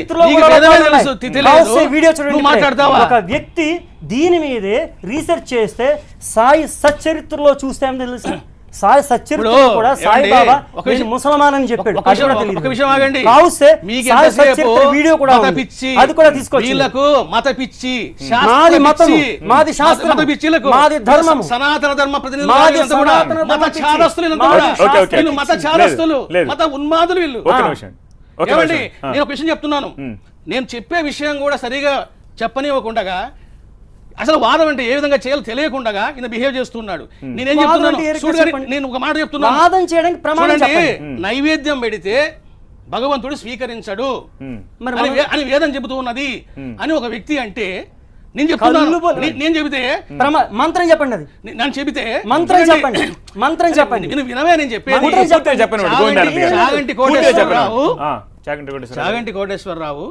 మాట్లాడతావా? ఒక వ్యక్తి దీని మీదే రీసెర్చ్ చేస్తే సాయి సచ్చరిత్రలో చూస్తే ఏం తెలుసు? సాయి సచ్చరిత్ర కూడా సాయిబాబా ముసల్మాన్ అని చెప్పాడు. ఒక విషయం ఆగండి. వీడియో కూడా అది కూడా తీసుకోవచ్చు. వీళ్ళకు మత పిచ్చి, మాది మతం, మాది శాస్త్రం, మాది ధర్మం, సనాతన ధర్మ ప్రతినిధులు, మత చారస్తులు, మత ఉన్మాదులు వీళ్ళు. ఏమండి, నేను ఒక విషయం చెప్తున్నాను. నేను చెప్పే విషయం కూడా సరిగా చెప్పనివ్వకుండా, అసలు వాదం అంటే ఏ విధంగా చేయాలో తెలియకుండా ఈయన బిహేవ్ చేస్తున్నాడు. నేనేం చెప్తున్నాను, నేను ఒక మాట చెప్తున్నాను. చూడండి, నైవేద్యం పెడితే భగవంతుడు స్వీకరించడు అని వేదం చెబుతూ ఉన్నది అని ఒక వ్యక్తి అంటే నేను చెప్తున్నాను. నేను చెబితే మంత్రం చెప్పండి, అది నన్ను చెబితే మంత్రం చెప్పండి, మంత్రం చెప్పండి. నేను వినవే, నేను చెప్పేది చాగంటి కోటేశ్వరరావు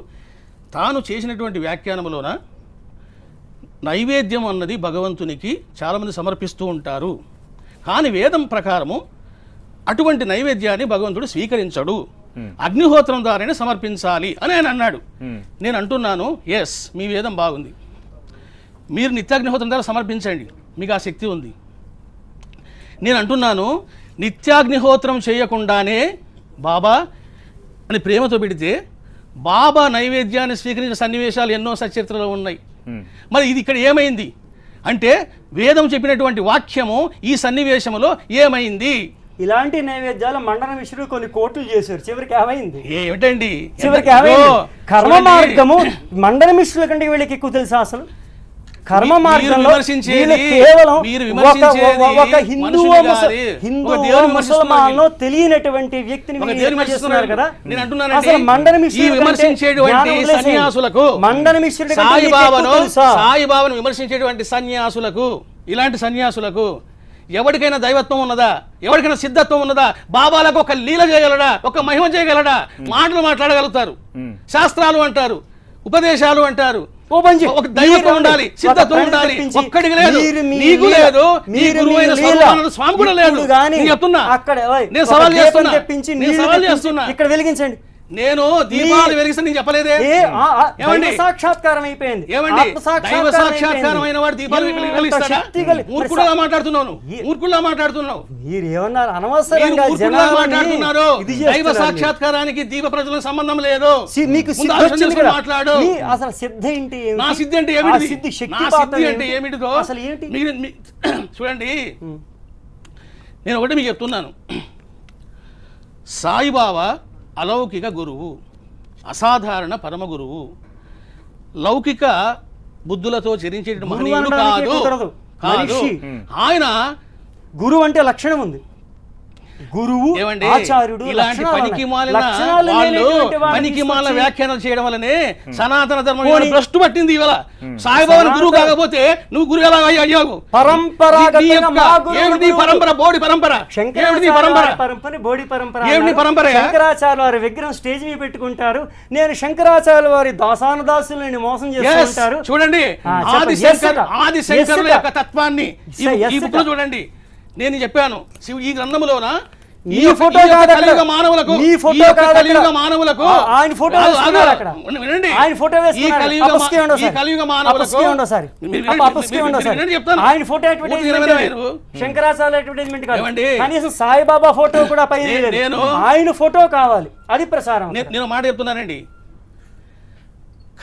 తాను చేసినటువంటి వ్యాఖ్యానములోన నైవేద్యం అన్నది భగవంతునికి చాలామంది సమర్పిస్తూ ఉంటారు, కానీ వేదం ప్రకారము అటువంటి నైవేద్యాన్ని భగవంతుడు స్వీకరించడు, అగ్నిహోత్రం ద్వారానే సమర్పించాలి అని ఆయన అన్నాడు. నేను అంటున్నాను, ఎస్, మీ వేదం బాగుంది, మీరు నిత్యాగ్నిహోత్రం ద్వారా సమర్పించండి, మీకు ఆ శక్తి ఉంది. నేను అంటున్నాను, నిత్యాగ్నిహోత్రం చేయకుండానే బాబా అని ప్రేమతో పెడితే బాబా నైవేద్యాన్ని స్వీకరించిన సన్నివేశాలు ఎన్నో సచరిత్రలో ఉన్నాయి. మరి ఇది ఇక్కడ ఏమైంది అంటే వేదం చెప్పినటువంటి వాక్యము ఈ సన్నివేశంలో ఏమైంది? ఇలాంటి నైవేద్యాలు మండన మిశ్రుడు కొన్ని కోట్లు చేశారు, చివరికి ఏమైంది? ఏమిటండి చివరికి ఏమైంది? కర్మ మార్గము మండన మిశ్రుల కంటే వీళ్ళకి ఎక్కువ తెలుసా? అసలు కర్మ మార్గంలో కేవలం ఒక హిందూ ముసల్మాన్ తెలియనటువంటి వ్యక్తిని విమర్శిస్తున్నారు కదా. అసలు మండన మిశ్రుడు సాయిబాబాను విమర్శించేటువంటి సన్యాసులకు, ఇలాంటి సన్యాసులకు ఎవరికైనా దైవత్వం ఉన్నదా? ఎవరికైనా సిద్ధత్వం ఉన్నదా? బాబాలకు ఒక లీల చేయగలడా? ఒక మహిమ చేయగలడా? మాటలు మాట్లాడగలుగుతారు, శాస్త్రాలు అంటారు, ఉపదేశాలు అంటారు, ఒక దైవత్వం ఉండాలి, సిద్ధత్వం ఉండాలి. ఒక్కడికి లేదు, నీకు లేదు, నీ గురువైన స్వామి కూడా లేదు. నేను చెప్తున్నా, నేను సవాల్ చేస్తున్నా, ఇక్కడ వెలిగించండి. నేను దీపాలు వెలిగిస్తే నేను చెప్పలేదే. ఏమండి, సాక్షాత్కారం అయిపోయింది. ఏమండి, దైవ సాక్షాత్కారం అయిన వాడు దీపాలు వెలిగిస్తాడా? మూర్ఖుడుగా మాట్లాడుతున్నాను, మూర్ఖుడుగా మాట్లాడుతున్నావు. మీరు ఏమన్నారు? అనవసరంగా మాట్లాడుతున్నారు. దైవ సాక్షాత్కారానికి దీప ప్రజలకు సంబంధం లేదు. మీకు మాట్లాడు. అసలు సిద్ధ ఏంటి? నా సిద్ధి అంటే ఏమిటి? నా సిద్ధి అంటే ఏమిటిదో అసలు ఏంటి? చూడండి, నేను ఒకటి మీకు చెప్తున్నాను. సాయిబాబా అలౌకిక గురువు, అసాధారణ పరమ గురువు, లౌకిక బుద్ధులతో చరించే మహనీయుడు కాదు. ఆయన గురువు అంటే లక్షణం ఉంది. గురువు, ఆచార్యుడు, ఇలాంటి పనికిమాల వ్యాఖ్యానాలు చేయడం వల్లనే సనాతన ధర్మం భ్రష్టు పట్టింది. ఇవాళ సాయిబాబాను గురువు కాకపోతే నువ్వు గురువు ఎలా అయ్యావు? పరంపర బోడి పరంపర, శంకరాచార్య వారి విగ్రహం స్టేజ్ మీద పెట్టుకుంటారు. నేను శంకరాచార్య వారి దాసానుదాసులను మోసం చేస్తుంటారు. చూడండి, ఆది శంకరుల యొక్క తత్వాన్ని చూడండి. నేను చెప్పాను, ఈ గ్రంథములోన నీ ఫోటో కాదు అక్కడ. మానవులకు నీ ఫోటో కాదు కలియుగ మానవులకు ఆయన ఫోటో వేసుకున్నారు అక్కడ. వినండి, ఆయన ఫోటో వేసుకున్నారు. కలియుగ మానవులకు ఆయన ఫోటో అడ్వర్టైజ్మెంట్, శంకరాచార్య అడ్వర్టైజ్మెంట్ కాదు. కనీసం సాయిబాబా ఫోటో కూడా పైన లేదు. ఆయన ఫోటో కావాలి, అది ప్రసారం. నేను మాట చెప్తున్నానండి,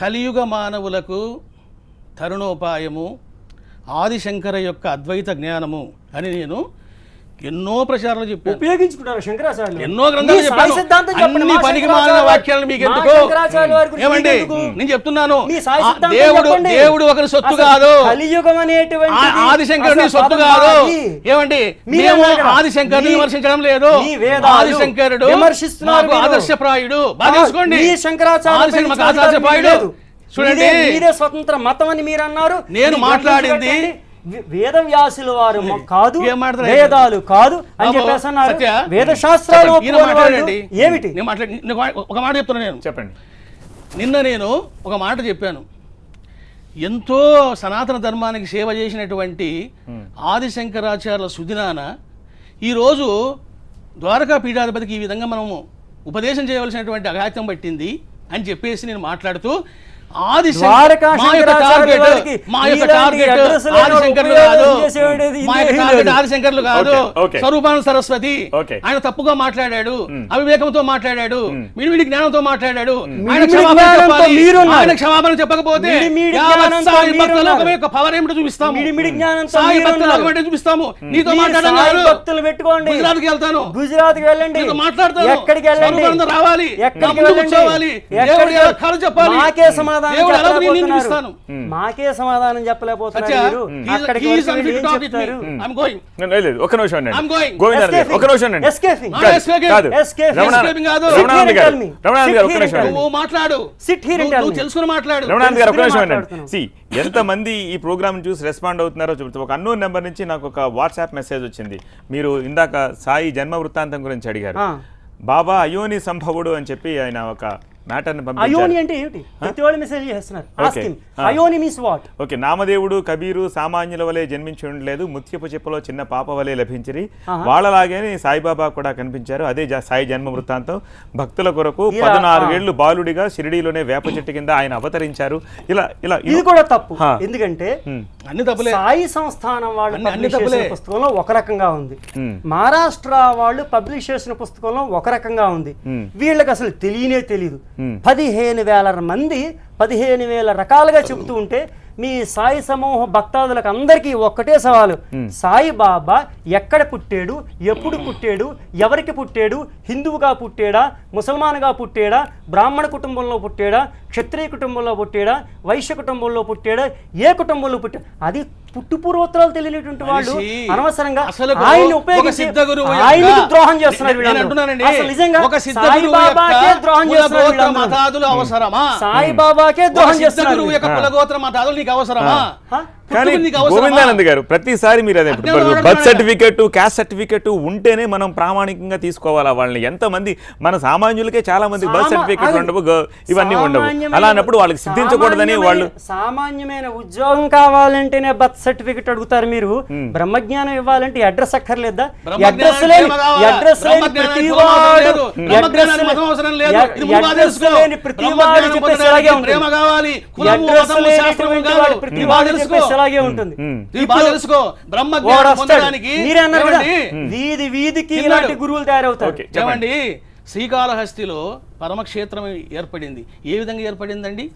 కలియుగ మానవులకు తరుణోపాయము ఆదిశంకర యొక్క అద్వైత జ్ఞానము అని నేను ఎన్నో ప్రచారాలు చెప్పాను, ఉపయోగించుకుంటారు శంకరాచార్యులు. ఎన్నో గ్రంథాలు చెప్పాను. అన్ని పనికి మాలిన వాక్యాలను మీకు ఎందుకు? ఏమండి, నేను చెప్తున్నాను, దేవుడు ఒకరి సొత్తు కాదు, కలియుగం అనేటువంటి ఆదిశంకరుని సొత్తు కాదు. ఏమండి, మేము ఆదిశంకరుని విమర్శించడం లేదు, ఆదిశంకరుడు మాకు ఆదర్శప్రాయుడు. బాగా తెలుసుకోండి, ఆదర్శప్రాయుడు. చూడండి, మీరే స్వతంత్ర మతం అని మీరు అన్నారు. నేను మాట్లాడింది వేదవ్యాసుల వారు కాదు, వేదాలు కాదు అని చెప్పేసి అన్నారు. వేద శాస్త్రాలు ఏమిటి? ఒక మాట చెప్తున్నా నేను, చెప్పండి. నిన్న నేను ఒక మాట చెప్పాను, ఎంతో సనాతన ధర్మానికి సేవ చేసినటువంటి ఆదిశంకరాచార్యుల సుదినాన ఈరోజు ద్వారకా పీఠాధిపతికి ఈ విధంగా మనము ఉపదేశం చేయవలసినటువంటి అఘాత్యం పట్టింది అని చెప్పేసి నేను మాట్లాడుతూ, ఆదిశంకరులు కాదు, స్వరూపానంద సరస్వతి ఆయన తప్పుగా మాట్లాడాడు, అవివేకంతో మాట్లాడాడు, మిడిమిడి జ్ఞానంతో మాట్లాడాడు. ఆయన క్షమాపణ చెప్పకపోతే పవర్ ఏమిటో చూపిస్తాము, చూపిస్తాము. నీతో మాట్లాడాలి, గుజరాత్కి వెళ్తాను, గుజరాత్ కి వెళ్ళండి, మాట్లాడతాను, ఎక్కడికి వెళ్ళండి, రావాలి, చెప్పాలి, మాకే సమాధానం చెప్పలేకపోతున్నారు. ఒక నిమిషం తెలుసుకుని మాట్లాడు. ఎంతమంది ఈ ప్రోగ్రామ్ చూసి రెస్పాండ్ అవుతున్నారో చెబుతూ ఒక అన్నోన్ నెంబర్ నుంచి నాకు ఒక వాట్సాప్ మెసేజ్ వచ్చింది. మీరు ఇందాక సాయి జన్మ వృత్తాంతం గురించి అడిగారు. బాబా అయోని సంభవుడు అని చెప్పి ఆయన ఒక మ్యాటర్ని పంపించారు. అయోని అంటే ఏమిటి? ప్రతి వాళ్ళు మెసేజ్ చేస్తున్నారు. అయోని మీన్స్ వాట్? ఓకే, నామదేవుడు కబీరు సామాన్యుల వలె జన్మించి ఉండలేదు, ముత్యపు చెప్పలో చిన్న పాప వలె లభించిరి, వాళ్ళలాగే సాయిబాబా కూడా కనిపించారు. అదే సాయి జన్మ వృత్తాంతం. భక్తుల కొరకు 14 ఏళ్లు బాలుడిగా షిరిడీలోనే వేప చెట్టు కింద ఆయన అవతరించారు. ఇలా ఇలా ఇది కూడా తప్పు. ఎందుకంటే అన్ని తప్పులే. సాయి సంస్థానం వాళ్ళు పబ్లిష్ చేసిన పుస్తకంలో ఒక రకంగా ఉంది, మహారాష్ట్ర వాళ్ళు పబ్లిష్ చేసిన పుస్తకంలో ఒక రకంగా ఉంది. వీళ్ళకి అసలు తెలియనే తెలియదు. 15,000 మంది 15,000 రకాలుగా చెబుతూ ఉంటే మీ సాయి సమూహ భక్తాదులకు అందరికీ ఒక్కటే సవాలు, సాయిబాబా ఎక్కడ పుట్టాడు, ఎప్పుడు పుట్టాడు, ఎవరికి పుట్టాడు, హిందువుగా పుట్టాడా, ముసల్మాన్గా పుట్టాడా, బ్రాహ్మణ కుటుంబంలో పుట్టాడా, క్షత్రియ కుటుంబంలో పుట్టాడా, వైశ్య కుటుంబంలో పుట్టాడా, ఏ కుటుంబంలో పుట్టాడు, అది పుట్టుపూర్వోత్తరాలు తెలియనటువంటి వాళ్ళు అనవసరంగా ఆయన ఉపయోగించి ఆయనకు ద్రోహం చేస్తున్నారు. సాయిబాబాకే ద్రోహం చేస్తున్నారు. సాయిబాబాకే ద్రోహం చేస్తున్నారు. అవసరమా? కానీ గోవిందానంద్ గారు ప్రతిసారి మీరు అదే బర్త్ సర్టిఫికెట్, క్యాస్ట్ సర్టిఫికెట్ ఉంటేనే మనం ప్రామాణికంగా తీసుకోవాలా వాళ్ళని? ఎంతమంది మన సామాన్యులకే చాలా మంది బర్త్ సర్టిఫికెట్ ఉండవు, ఇవన్నీ ఉండవు. అలా అన్నప్పుడు వాళ్ళకి సిద్ధించకూడదని వాళ్ళు సామాన్యమైన ఉద్యోగం కావాలంటేనే బర్త్ సర్టిఫికెట్ అడుగుతారు. మీరు బ్రహ్మజ్ఞానం ఇవ్వాలంటే అడ్రస్ అక్కర్లేదా? అడ్రస్ లేని ప్రతి వాడు ఉంటుంది. వీధి వీధికి ఇలాంటి గురువులు తయారవుతారు. ఏమండి, శ్రీకాళహస్తిలో పరమక్షేత్రం ఏర్పడింది. ఏ విధంగా ఏర్పడిందండి?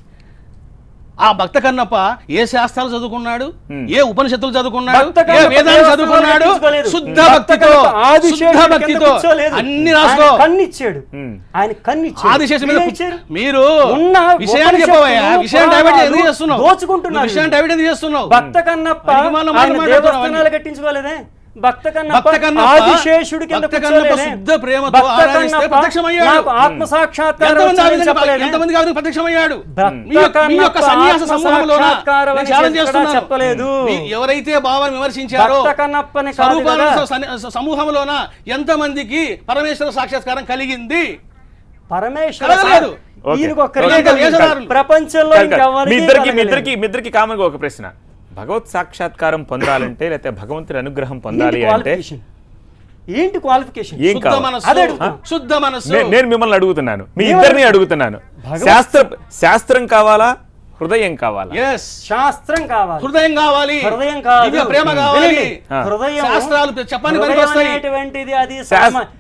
ఆ భక్త కన్నప్ప ఏ శాస్త్రాలు చదువుకున్నాడు, ఏ ఉపనిషత్తులు చదువుకున్నాడు, ఏ వేదాలు చదువుకున్నాడు? శుద్ధ భక్తితో అన్ని రాసుకో. కన్నిచ్చాడు ఆయన, కన్నిచ్చాడు. ఆదిశేషం మీద మీరు విషయాన్ని చెప్పవయ్యా, విషయాన్ని డైవర్ట్ ఎందుకు చేస్తున్నావు? దోచుకుంటున్నావు. విషయాన్ని డైవర్ట్ ఎందుకు చేస్తున్నావు? భక్త కన్నప్ప దేవస్థానాలు కట్టించుకోలేదే. భక్త కన్నప్ప ఆదిశేషుడి కింద శుద్ధ ప్రేమతో ఆత్మ సాక్షాత్కారం ప్రత్యక్షమయ్యాడు. చెప్పలేదు. ఎవరైతే భావాన్ని విమర్శించారో సమూహంలోన ఎంతమందికి పరమేశ్వర సాక్షాత్కారం కలిగింది? పరమేశ్వర ప్రపంచంలో మీ ఇద్దరికి కామన్గా ఒక ప్రశ్న, భగవత్ సాక్షాత్కారం పొందాలంటే లేకపోతే భగవంతుడి అనుగ్రహం పొందాలి అంటే ఏంటి క్వాలిఫికేషన్? ఏం శుద్ధ కావాలి? మనస్సు, అదే అడుగుతున్నా. శుద్ధ మనస్సు. నేను మిమ్మల్ని అడుగుతున్నాను, మీ ఇద్దరిని అడుగుతున్నాను, శాస్త్రం కావాలా, హృదయం కావాలా? Yes. శాస్త్రం కావాలి, హృదయం కావాలి, హృదయం కాదు, దివ్య ప్రేమ కావాలి. వినండి. హృదయం శాస్త్రాలు చెప్పని హృదయం పనికొస్తాయి. అనేటువంటిది అది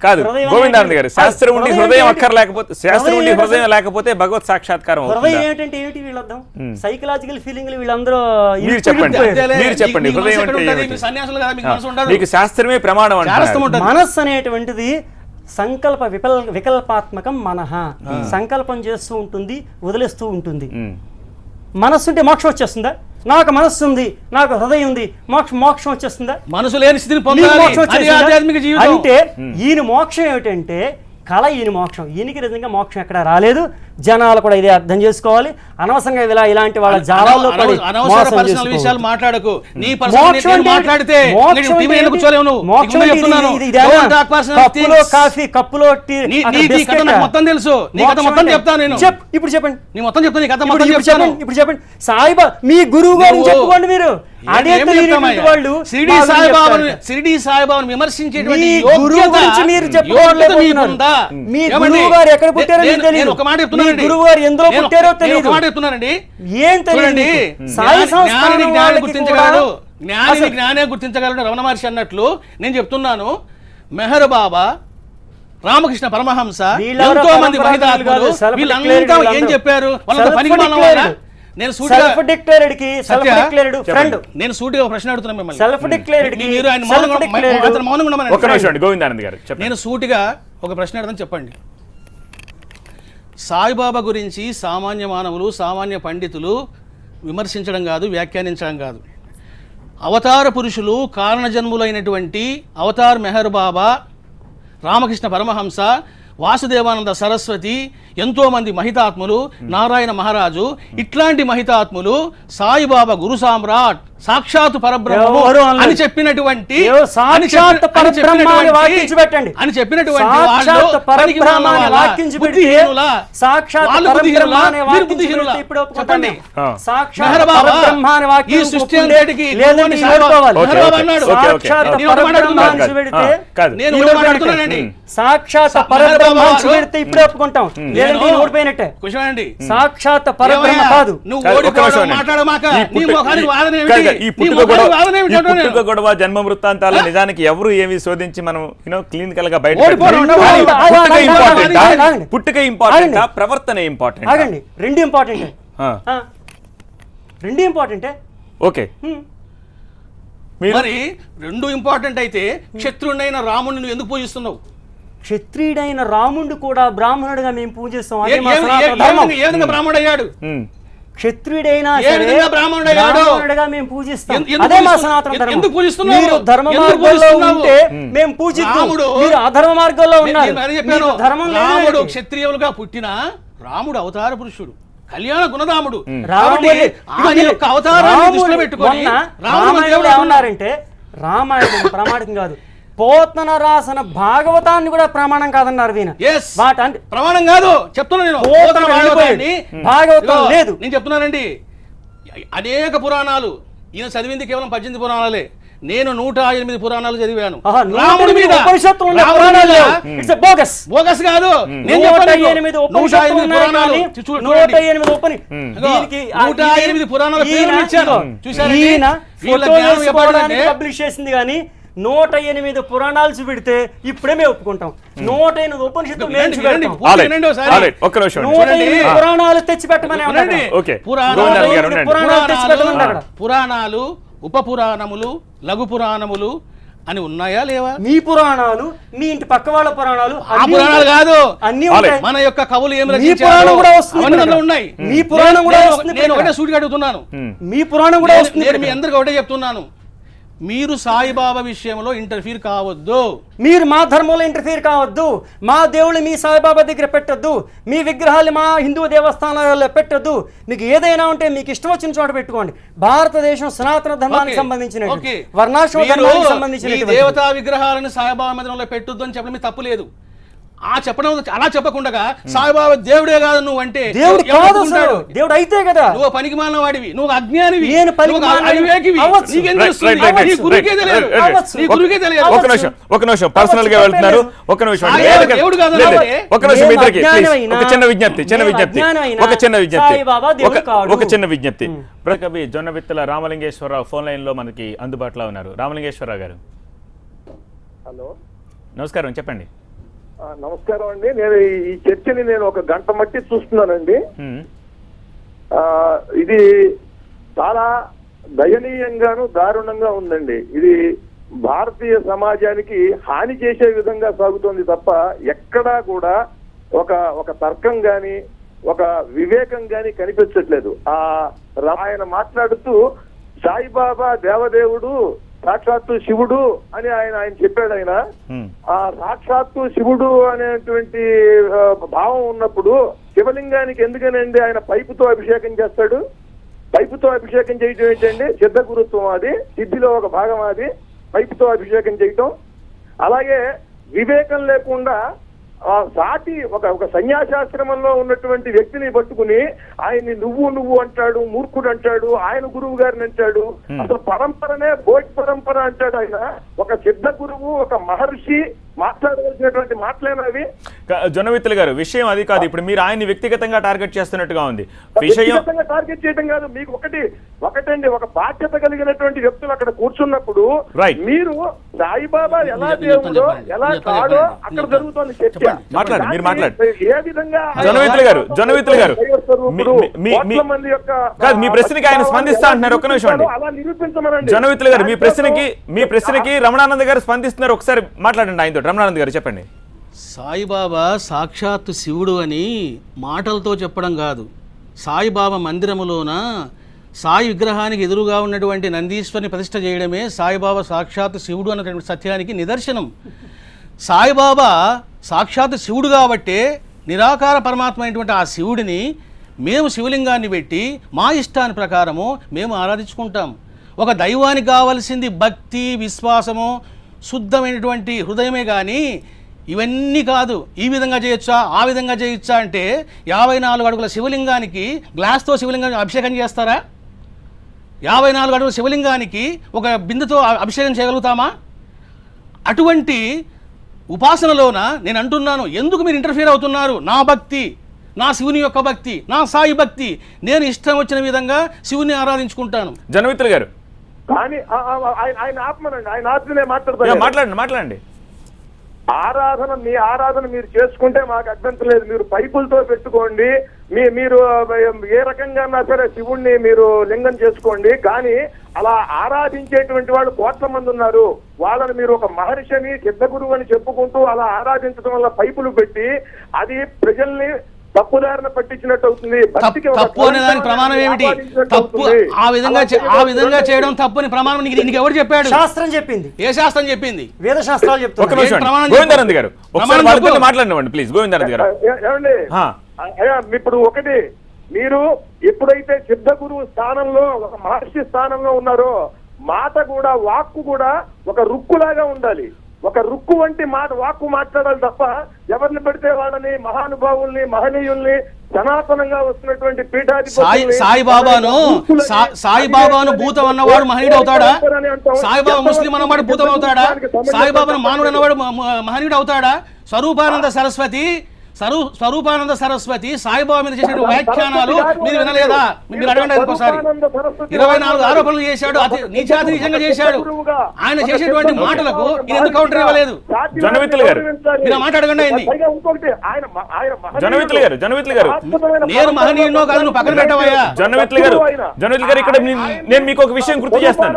కాదు హృదయం గోవిందానంద గారు, అనేటువంటిది- శాస్త్రం ఉండి హృదయం ఏంటి? అక్కర్లేకపోతే, శాస్త్రం ఉండి హృదయం హృదయం లేకపోతే భగవత్ సాక్షాత్కారం హృదయం అవుతుందా? ఏంటంటే ఏమిటి వీళ్ళర్థం? సైకలాజికల్ ఫీలింగ్లు వీళ్ళందరూ మీరు చెప్పండి. ఇరుక్కుపోయారు. మీరు చెప్పండి, మీకు హృదయం మనసు ఎక్కడ అంటే ఉంటుంది? ఏమిటి? మీ సన్యాసులు కదా, మీకు మనసు ఉండదు. మీకు శాస్త్రమే ప్రమాణం శాస్త్రం అంటారు. ఉంటుంది. మనస్సు అనేటువంటిది సంకల్ప వికల్పాత్మకం మనః. సంకల్పం చేస్తూ ఉంటుంది, వదిలేస్తూ ఉంటుంది. మనస్సు ఉంటే మోక్షం వచ్చేస్తుందా? నాకు మనస్సు ఉంది, నాకు హృదయం ఉంది, మోక్షం వచ్చేస్తుందా? మనసు లేని స్థితిని మీకు పొందాలి, మోక్షం అది వచ్చేసిందా? ఆధ్యాత్మిక జీవితం. అంటే ఈయన మోక్షం ఏమిటంటే కళ, ఈయన మోక్షం. ఈయనకి నిజంగా మోక్షం ఎక్కడ రాలేదు. జనాలు కూడా ఇదే అర్థం చేసుకోవాలి. అనవసరంగా ఇలాంటి వాళ్ళ జాలాల్లో పడి అనవసర మోసం పర్సనల్ చేసుకోవద్దు. విషయాలు మాట్లాడకు. నీ మోక్షం పర్సనల్ అంటే మాట్లాడితే మోక్షం టీవీ అంటే ఎందుకు కూర్చోలేవు నువ్వు? మోక్షం నీకు అంటే చెప్తున్నాను. ఇది ఇదేనా? Don't talk personal కప్పులో things. కాఫీ, కప్పులో టీ, నీ అక్కడ కథ బిస్కెట్. నాకు మొత్తం తెలుసు. నీ కథ మోక్షం మొత్తం అంటే- చెప్తాను నేను. ఇప్పుడు చెప్పండి. నీ మొత్తం చెప్తాను, నీ కథ ఇప్పుడు మొత్తం చెప్తాను. ఇప్పుడు చెప్పండి. సాయిబా మీ గురువు గారిని నువ్వు- చెప్పుకోండి. మీరు అదే ఏం తెలియనటువంటి చెప్తామయ్యా? వాళ్ళు షిరిడీ మా గురించి సాయిబాబాను చెప్తారు. షిరిడీ సాయిబాబాను విమర్శించేటువంటి మీ యోగ్యత- గురువు గురించి మీరు యోగ్యత చెప్పుకోలేకపోతున్నారు. మీకుందా? మీ ఏమండి? గురువు గారు ఎక్కడ పుట్టారో మీకు నేను తెలియదు. ఒక మాట చెప్తున్నానండి. మీ గురువు గారు ఎందులో నేను పుట్టారో ఒక తెలియదు. మాట చెప్తున్నానండి. ఏం తెలియదు చూడండి, మీకు. సాయి జ్ఞానిని సంస్థానం జ్ఞానే వాళ్ళకి గుర్తించగలడు, కూడా జ్ఞానిని అసలు- జ్ఞానే గుర్తించగలడు రమణ మహర్షి అన్నట్లు నేను చెప్తున్నాను. మెహర్ బాబా, రామకృష్ణ పరమహంస, వీళ్ళెవరో ఎంతో మంది పరమపరాయణులు మహిళాత్ములు కాదు, self వీళ్ళంతా declared ఏం చెప్పారు? వాళ్ళంతా self పనికి మాలిన declared. వాళ్ళా? నేను సూటిగా సెల్ఫ్ డిక్లేర్డ్ కి సెల్ఫ్ సత్య, డిక్లేర్డ్ ఫ్రెండ్. నేను సూటిగా ఒక ప్రశ్న అడుగుతున్నాను మిమ్మల్ని. సెల్ఫ్ డిక్లేర్డ్ కి మీరు ఆయన సెల్ఫ్ మౌనంగా డిక్లేర్డ్ అతను మౌనంగా ఉండమనండి. ఒక్క నిమిషం అండి గోవిందానంద గారు చెప్పండి. నేను సూటిగా ఒక ప్రశ్న అడగని చెప్పండి. సాయిబాబా గురించి సామాన్య మానవులు, సామాన్య పండితులు విమర్శించడం కాదు, వ్యాఖ్యానించడం కాదు. అవతార పురుషులు, కారణజన్ములైనటువంటి అవతార్ మెహర్ బాబా, రామకృష్ణ పరమహంస, వాసుదేవానంద సరస్వతి, ఎంతో మంది మహితాత్ములు, నారాయణ మహారాజు, ఇట్లాంటి మహితాత్ములు సాయిబాబా గురు సామ్రాట్, సాక్షాత్ పరబ్రహ్మము ఎవరు అనలేదు. అని చెప్పినటువంటి సాక్షాత్ పరబ్రహ్మాన్ని వాక్యించి పెట్టండి. అని చెప్పినటువంటి సాక్షాత్ పరబ్రహ్మాన్ని వాక్యించి పెడితే సాక్షాత్ పరబ్రహ్మాన్ని వాక్యించి పెడితే ఇప్పుడు ఒప్పుకోండి. సాక్షాత్ పరబ్రహ్మాన్ని ఈ వాక్యించి సృష్టి ఒప్పుకుంటే అంతటికి లేదంటే సాయిబాబా ఓడిపోవాలి. ఓకే, మెహర్ బాబా ఓకే, అన్నాడు. Okay, okay. సాక్షాత్ నేను ఒకటి పరబ్రహ్మాన్ని కాదు, పెడితే కాదు. నేను ఈయన ఒకటి ఓడిపోయినట్టే. మాట్లాడుతున్నానండి. సాక్షాత్ మెహర్ పరబ్రహ్మాన్ని బాబా పెడితే ఇప్పుడే ఒప్పుకుంటాం, లేదంటే ఈయన ఓడిపోయినట్టే. కుషమండి, సాక్షాత్ పరబ్రహ్మ కాదు. నువ్వు కాదు, ఒక్క ఓడిపోవడం నిమిషం అండి. మాట్లాడమాక. ఈ నీ పుట్ట- ముఖానికి వాదన కాదు, ఏమిటి? కాదు, ఈ నీ పుట్టుక ముఖానికి గొడవ- వాదన ఏమిటి ఈ అంటున్నాను పుట్టుక నేను. గొడవ జన్మ వృత్తాంతాలు నిజానికి ఎవరు ఏమి శోధించి మనం క్లినికల్ గా బయట ఓడిపోవడం పెట్టలేం. ఉండవు. కానీ ఆగండి, పుట్టుక ఆగండి, ఇంపార్టెంట్ ఆగండి, ఆగండి. పుట్టుక ఇంపార్టెంట్ ఆగండి. ప్రవర్తన ఇంపార్టెంట్ ఆగండి, రెండు ఇంపార్టెంటే. రెండు ఇంపార్టెంటే. ఓకే మీరు మరి రెండు ఇంపార్టెంట్ అయితే క్షత్రుడైన రాముడిని నువ్వు ఎందుకు పూజిస్తున్నావు? క్షత్రియుడైన రాముడు కూడా బ్రాహ్మణుడిగా మేము పూజిస్తాం. ఏ అదే మా సనాతన ధర్మం. విధంగా- ఏ విధంగా బ్రాహ్మణుడు అయ్యాడు? క్షత్రియుడైనా ఏ సరే విధంగా బ్రాహ్మణుడయ్యాడు? బ్రాహ్మణుడిగా మేము పూజిస్తాం. ఎందుకు అదే మా పూజిస్తున్నావు? సనాతన ధర్మం. ఎందుకు పూజిస్తున్నావు? మీరు ధర్మ ఎందుకు మార్గంలో పూజిస్తున్నావు? ఉంటే మేము పూజిస్తాం. రాముడు మీరు అధర్మ మార్గంలో ఉన్నారు. నేను అదే చెప్పాను. మీకు ధర్మం లేదు. రాముడు క్షత్రియులుగా పుట్టిన రాముడు అవతార పురుషుడు, కళ్యాణ గుణరాముడు. రాముడు కాబట్టి ఆయన యొక్క అవతారాన్ని దృష్టిలో పెట్టుకొని రామాయణంలో ఏమన్నారంటే, రామాయణం ప్రామాణికం కాదు, పోతన రాసిన భాగవతాన్ని కూడా ప్రమాణం కాదన్నారు ఈయన. Yes. వాటి ప్రమాణం కాదు చెప్తున్నా నేను. పోతన పోతన భాగవతాన్ని భాగవతం ఇదిగో, లేదు. నేను చెప్తున్నానండి, అనేక పురాణాలు ఈయన చదివింది కేవలం 18 పురాణాలే. నేను 108 పురాణాలు చదివాను. రాముడి మీద ఉపనిషత్తులు ఉన్నాయి, రాముడి పురాణాలు మీద లేవు. It's a bogus. బోగస్ కాదు. నేను 108 ఉపనిషత్తులు ఉన్నాయి పురాణాలు కానీ చూడండి. 108 ఇదిగో, 108 పురాణాల పేర్లు ఇచ్చాను. చూశారండి? ఈయన వీళ్ళ ఫోటో జ్ఞానం వేసుకోవడానికి ఎప్పుడంటే పబ్లిష్ చేసింది కానీ 108 పురాణాలు చూపెడితే ఇప్పుడే మేము ఒప్పుకుంటాం. 108 ఉపనిషత్తులు మేము వినండి, వినండి, చూపెడతాం. పూర్తి వినండి ఒకసారి. ఒక్క నిమిషం 108 పురాణాలు తెచ్చి పెట్టమని వినండి. ఓకే పురాణాలు, గోవిందానంద గారు ఉండండి. పురాణాలు తెచ్చి పెట్టమని అక్కడ. పురాణాలు, ఉపపురాణములు, లఘు పురాణములు అని ఉన్నాయా లేవా? మీ పురాణాలు, మీ ఇంటి పక్క వాళ్ళ పురాణాలు ఆ అన్నీ పురాణాలు ఉంటాయి. కాదు, అన్నీ ఉంటాయి. మన యొక్క కవులు ఏం మీ రచించారో పురాణం కూడా వస్తుంది అవన్నీ ఇక్కడ. అందులో ఉన్నాయి. మీ పురాణం కూడా నేను- వస్తుంది నేను ఇక్కడ. ఒకటే సూటిగా అడుగుతున్నాను. మీ పురాణం కూడా నేను- వస్తుంది నేను మీ ఇక్కడ. అందరికీ ఒకటే చెప్తున్నాను, మీరు సాయిబాబా విషయంలో ఇంటర్ఫీర్ కావద్దు. మీరు మా ధర్మంలో ఇంటర్ఫీర్ కావద్దు. మా దేవుళ్ళు మీ సాయిబాబా దగ్గర పెట్టద్దు. మీ విగ్రహాలు మా హిందూ దేవస్థానాలలో పెట్టద్దు. మీకు ఏదైనా ఉంటే మీకు ఇష్టం వచ్చిన చోట పెట్టుకోండి. భారతదేశం సనాతన ధర్మానికి సంబంధించిన ఓకే. వర్ణాశ్రమ మీరు ధర్మానికి ఈ సంబంధించిన దేవతా విగ్రహాలను సాయిబాబా మందిరంలో పెట్టొద్దు అని చెప్పడం మీకు తప్పు లేదు. చెప్పడం అలా చెప్పకుండా సాయిబాబా దేవుడే కాదు నువ్వు అంటే దేవుడు కాదు అసలు. దేవుడు అయితే కదా. నువ్వు పనికి మాలిన వాడివి, నువ్వు అజ్ఞానివి, నేను పనికి అవివేకివి. అవ్వచ్చు. నీకేం తెలుస్తుంది? Right, right, right. నీ గురువుకే తెలియదు. అవ్వచ్చు. నీ గురువుకే తెలియదు. ఒక నిమిషం పర్సనల్ గా వెళ్తున్నారు. ఒక నిమిషం ఆ దేవుడు కాదు లేదు, అంటే ఒక నిమిషం నేను ఇద్దరికి please. అజ్ఞానమైనా, ఒక చిన్న విజ్ఞప్తి నేను అజ్ఞానమైనా, సాయిబాబా దేవుడు కాడు. ఒక చిన్న విజ్ఞప్తి. కవి జొన్నవిత్తల రామలింగేశ్వరరావు ఫోన్ లైన్ లో మనకి అందుబాటులో ఉన్నారు. రామలింగేశ్వరరావు గారు హలో, నమస్కారం, చెప్పండి. నమస్కారం అండి. నేను ఈ చర్చని నేను ఒక గంట మట్టి చూస్తున్నానండి. ఇది చాలా దయనీయంగాను దారుణంగా ఉందండి. ఇది భారతీయ సమాజానికి హాని చేసే విధంగా సాగుతోంది తప్ప ఎక్కడా కూడా ఒక తర్కం గాని ఒక వివేకం గాని కనిపించట్లేదు. ఆయన మాట్లాడుతూ సాయిబాబా దేవదేవుడు, సాక్షాత్తు శివుడు అని ఆయన చెప్పాడు. ఆయన ఆ సాక్షాత్తు శివుడు అనేటువంటి భావం ఉన్నప్పుడు శివలింగానికి ఎందుకనండి ఆయన పైపుతో అభిషేకం చేస్తాడు? పైపుతో అభిషేకం చేయటం ఏంటండి? సిద్ధ గురుత్వం, అది సిద్ధిలో ఒక భాగం. అది పైపుతో అభిషేకం చేయటం. అలాగే వివేకం లేకుండా సాటి ఒక సన్యాసాశ్రమంలో ఉన్నటువంటి వ్యక్తిని పట్టుకుని ఆయన్ని నువ్వు అంటాడు, మూర్ఖుడు అంటాడు, ఆయన గురువు గారిని అంటాడు. అసలు పరంపరనే బోట్ పరంపర అంటాడు ఆయన. ఒక సిద్ధ గురువు, ఒక మహర్షి మాట్లాడవలసినటువంటి మాటలేనవి. జొన్నవిత్తల గారు, విషయం అది కాదు. ఇప్పుడు మీరు ఆయన్ని వ్యక్తిగతంగా టార్గెట్ చేస్తున్నట్టుగా ఉంది. వ్యక్తిగతంగా టార్గెట్ చేయడం కాదు. మీకు ఒకటండి, ఒక బాధ్యత కలిగినటువంటి వ్యక్తులు అక్కడ కూర్చున్నప్పుడు మీరు సాయిబాబా ఎలా దేవుడో ఎలా కాడో అక్కడ జరుగుతుంది చర్చ. మాట్లాడు, మీరు మాట్లాడు. ఏ విధంగా జొన్నవిత్తల గారు మీ ప్రశ్నకి ఆయన స్పందిస్తా అంటున్నారు. ఒక్క నిమిషం అండి. అలా నిరూపించమనండి. జొన్నవిత్తల గారు, మీ ప్రశ్నకి రమణానంద గారు స్పందిస్తున్నారు. ఒకసారి మాట్లాడండి ఆయనతో. రమణానంద గారు చెప్పండి. సాయిబాబా సాక్షాత్తు శివుడు అని మాటలతో చెప్పడం కాదు. సాయిబాబా మందిరములోన సాయి విగ్రహానికి ఎదురుగా ఉన్నటువంటి నందీశ్వరిని ప్రతిష్ఠ చేయడమే సాయిబాబా సాక్షాత్తు శివుడు అన్నటువంటి సత్యానికి నిదర్శనం. సాయిబాబా సాక్షాత్తు శివుడు కాబట్టే నిరాకార పరమాత్మ అయినటువంటి ఆ శివుడిని మేము శివలింగాన్ని పెట్టి మా ఇష్టాన్ని ప్రకారము మేము ఆరాధించుకుంటాం. ఒక దైవానికి కావలసింది భక్తి, విశ్వాసము, శుద్ధమైనటువంటి హృదయమే కానీ ఇవన్నీ కాదు. ఈ విధంగా చేయొచ్చా, ఆ విధంగా చేయొచ్చా అంటే 54 అడుగుల శివలింగానికి గ్లాస్తో శివలింగాన్ని అభిషేకం చేస్తారా? 54 అడుగుల శివలింగానికి ఒక బిందెతో అభిషేకం చేయగలుగుతామా? అటువంటి ఉపాసనలోన నేను అంటున్నాను, ఎందుకు మీరు ఇంటర్ఫియర్ అవుతున్నారు? నా భక్తి, నా శివుని యొక్క భక్తి, నా సాయి భక్తి, నేను ఇష్టం వచ్చిన విధంగా శివుని ఆరాధించుకుంటాను. జొన్నవిత్తల గారు కానీ ఆయన ఆత్మనండి, ఆయన ఆత్మనే మాట్లాడతారు. మాట్లాడండి. మీ ఆరాధన మీరు చేసుకుంటే మాకు అభ్యంతరం లేదు. మీరు పైపులతో పెట్టుకోండి, మీరు ఏ రకంగా సరే శివుణ్ణి మీరు లింగం చేసుకోండి. కానీ అలా ఆరాధించేటువంటి వాళ్ళు కోట్ల మంది ఉన్నారు. వాళ్ళని మీరు ఒక మహర్షిని, సిద్ధ గురువు అని చెప్పుకుంటూ అలా ఆరాధించడం వల్ల పైపులు పెట్టి అది ప్రజల్ని తప్పుదారిన పట్టించినట్టు అవుతుంది. తప్పు అనే దానికి ప్రమాణం ఏమిటి? తప్పు ఆ విధంగా చేయడం తప్పుని ప్రమాణం నీకు ఎవరు చెప్పాడు? శాస్త్రం చెప్పింది. ఏ శాస్త్రం చెప్పింది? వేద శాస్త్రాలు చెప్తున్నారు. గోవిందానంద్ గారు మాట్లాడినవ్వండి ప్లీజ్. గోవిందానంద్ గారు ఏమండి, ఇప్పుడు ఒకటి, మీరు ఎప్పుడైతే సిద్ధ గురువు స్థానంలో, ఒక మహర్షి స్థానంలో ఉన్నారో, మాట కూడా, వాక్కు కూడా ఒక రుక్కులాగా ఉండాలి. ఒక రుక్కు వంటి వాక్కు మాట్లాడాలి తప్ప ఎవరిని పెడితే వాళ్ళని, మహానుభావుల్ని, మహనీయుల్ని, సనాతనంగా వస్తున్నటువంటి పీఠాధిపతుల్ని, సాయిబాబాను భూతం అన్నవాడు మహనీయుడు అవుతాడా? సాయిబాబా ముస్లిం అన్నవాడు భూతం అవుతాడా? సాయిబాబాను మానవుడు అన్నవాడు మహనీయుడు అవుతాడా? స్వరూపానంద సరస్వతి సాయిబాబా మీద చేసిన వ్యాఖ్యానాలు మీరు వినలేదా? మీరు అడగండి ఒకసారి. 24 ఆరోపణలు చేశాడు, నీచాతి నీచంగా చేశాడు. ఆయన చేసేటువంటి మాటలకు నేను ఎందుకు కౌంటర్ ఇవ్వలేదు? జొన్నవిత్తల గారు మీరు మాట అడగండి అయింది. జొన్నవిత్తల గారు నేను మహనీయునో కాదు, నువ్వు పక్కన పెట్టవయ్యా. జొన్నవిత్తల గారు ఇక్కడ నేను మీకు ఒక విషయం గుర్తు చేస్తాను.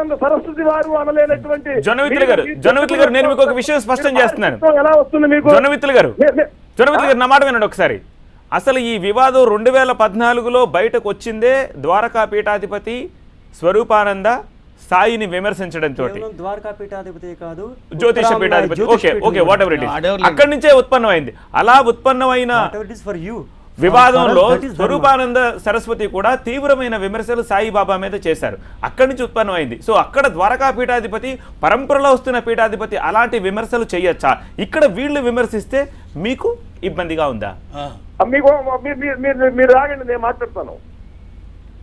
జొన్నవిత్తల గారు నేను మీకు ఒక విషయం స్పష్టం చేస్తున్నాను. జొన్నవిత్తల గారు నా మాట వినండి ఒకసారి. అసలు ఈ వివాదం 2014లో బయటకు వచ్చిందే ద్వారకా పీఠాధిపతి స్వరూపానంద సాయిని విమర్శించడంతో. ద్వారకా పీఠాధిపతి కాదు, జ్యోతిష పీఠాధిపతి, okay what ever it is, అక్కడి నుంచే ఉత్పన్నమైంది. అలా ఉత్పన్నమైన వివాదంలో That is dharma. Swaroopananda Saraswati కూడా తీవ్రమైన విమర్శలు సాయిబాబా మీద చేశారు. అక్కడి నుంచి ఉత్పన్నమైంది. సో అక్కడ ద్వారకా పీఠాధిపతి, పరంపరలో వస్తున్న పీఠాధిపతి అలాంటి విమర్శలు చేయొచ్చా? ఇక్కడ వీళ్ళు విమర్శిస్తే మీకు ఇబ్బందిగా ఉందా? మీకు మీరు రాగండి, నేను మాట్లాడతాను.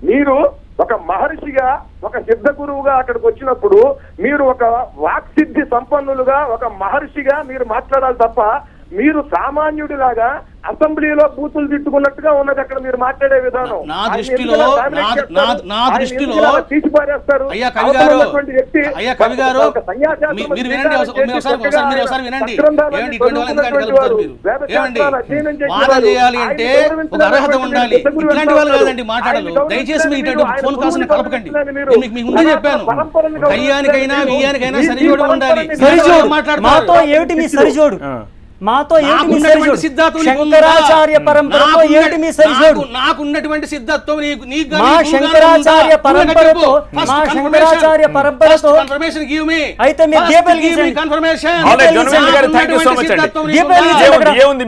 మీరు ఒక మహర్షిగా, ఒక సిద్ధ గురువుగా అక్కడికి వచ్చినప్పుడు మీరు ఒక వాక్సిద్ధి సంపన్నులుగా, ఒక మహర్షిగా మీరు మాట్లాడాలి తప్ప మీరు సామాన్యుడిలాగా అసెంబ్లీలో బూతులు తిట్టుకున్నట్టుగా ఉన్నది అక్కడ మీరు మాట్లాడే విధానం. నా దృష్టిలో తీసిపారేస్తారు. అయ్యా కవి గారు, మీరు వినండి, ఒకసారి వినండి. ఏమండి ఇటువంటి వాళ్ళు ఎందుకు కలుపుతారు మీరు? ఏమండి వాదన చేయాలి అంటే ఒక అర్హత ఉండాలి. ఇట్లాంటి వాళ్ళు కాదండి మాట్లాడాలి. దయచేసి మీరు ఇటువంటి ఫోన్ కాల్స్ కలపకండి. మీకు ముందే చెప్పాను, కయ్యానికైనా వెయ్యానికైనా సరిజోడు ఉండాలి. మాతో ఏమిటి మీ సరిజోడు? మాతో ఏమిటి మీ సరిజోడు? శంకరాచార్య పరంపరతో ఏమిటి మీ సరిజోడు? నాకున్నటువంటి సిద్ధాంతం మా శంకరాచార్య పరంపరతో కన్ఫర్మేషన్ గివ్ మీ. అయితే మీరు దీపాలు గీయండి. కన్ఫర్మేషన్. ఏముంది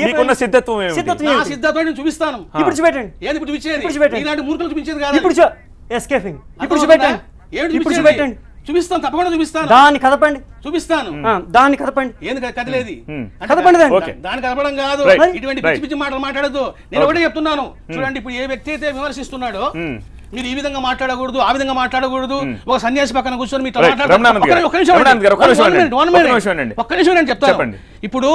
మీకున్న సిద్ధత్వం? నా సిద్ధాంతం నేను చూపిస్తాను. ఇప్పుడు చూపెట్టండి. ఏది ఇప్పుడు చూపించేది? ఇలాంటి మూర్ఖులు చూపించేది కాదు. ఇప్పుడు ఎస్కేపింగ్. ఇప్పుడు చూపెట్టండి. ఇప్పుడు చూపెట్టండి. చూపిస్తాను, తప్పకుండా చూపిస్తాను. దాన్ని కదపండి. చూపిస్తాను. దాన్ని కదపండి. ఏంది కదలేది? కదపండి. దాన్ని కదపడం కాదు, ఇటువంటి పిచ్చి పిచ్చి మాటలు మాట్లాడద్దు. నేను ఒకటే చెప్తున్నాను, చూడండి ఇప్పుడు ఏ వ్యక్తి అయితే విమర్శిస్తున్నాడో మీరు ఈ విధంగా మాట్లాడకూడదు, ఆ విధంగా మాట్లాడకూడదు. ఒక సన్యాసి పక్కన కూర్చొని మీతో ఒక్క నిమిషం నేను చెప్తాను. ఇప్పుడు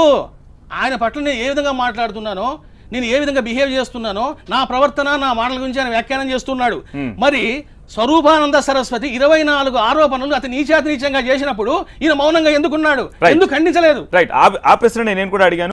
ఆయన పట్ల నేను ఏ విధంగా మాట్లాడుతున్నానో, నేను ఏ విధంగా బిహేవ్ చేస్తున్నానో, నా ప్రవర్తన, నా మాటల గురించి ఆయన వ్యాఖ్యానం చేస్తున్నాడు. మరి స్వరూపానంద సరస్వతి 24 ఆరోపణలు అతి నీచాతి నీచంగా చేసినప్పుడు ఈయన మౌనంగా ఎందుకున్నాడు? ఎందుకు ఖండించలేదు? రైట్, ఆ ప్రశ్న నేను కూడా అడిగాను.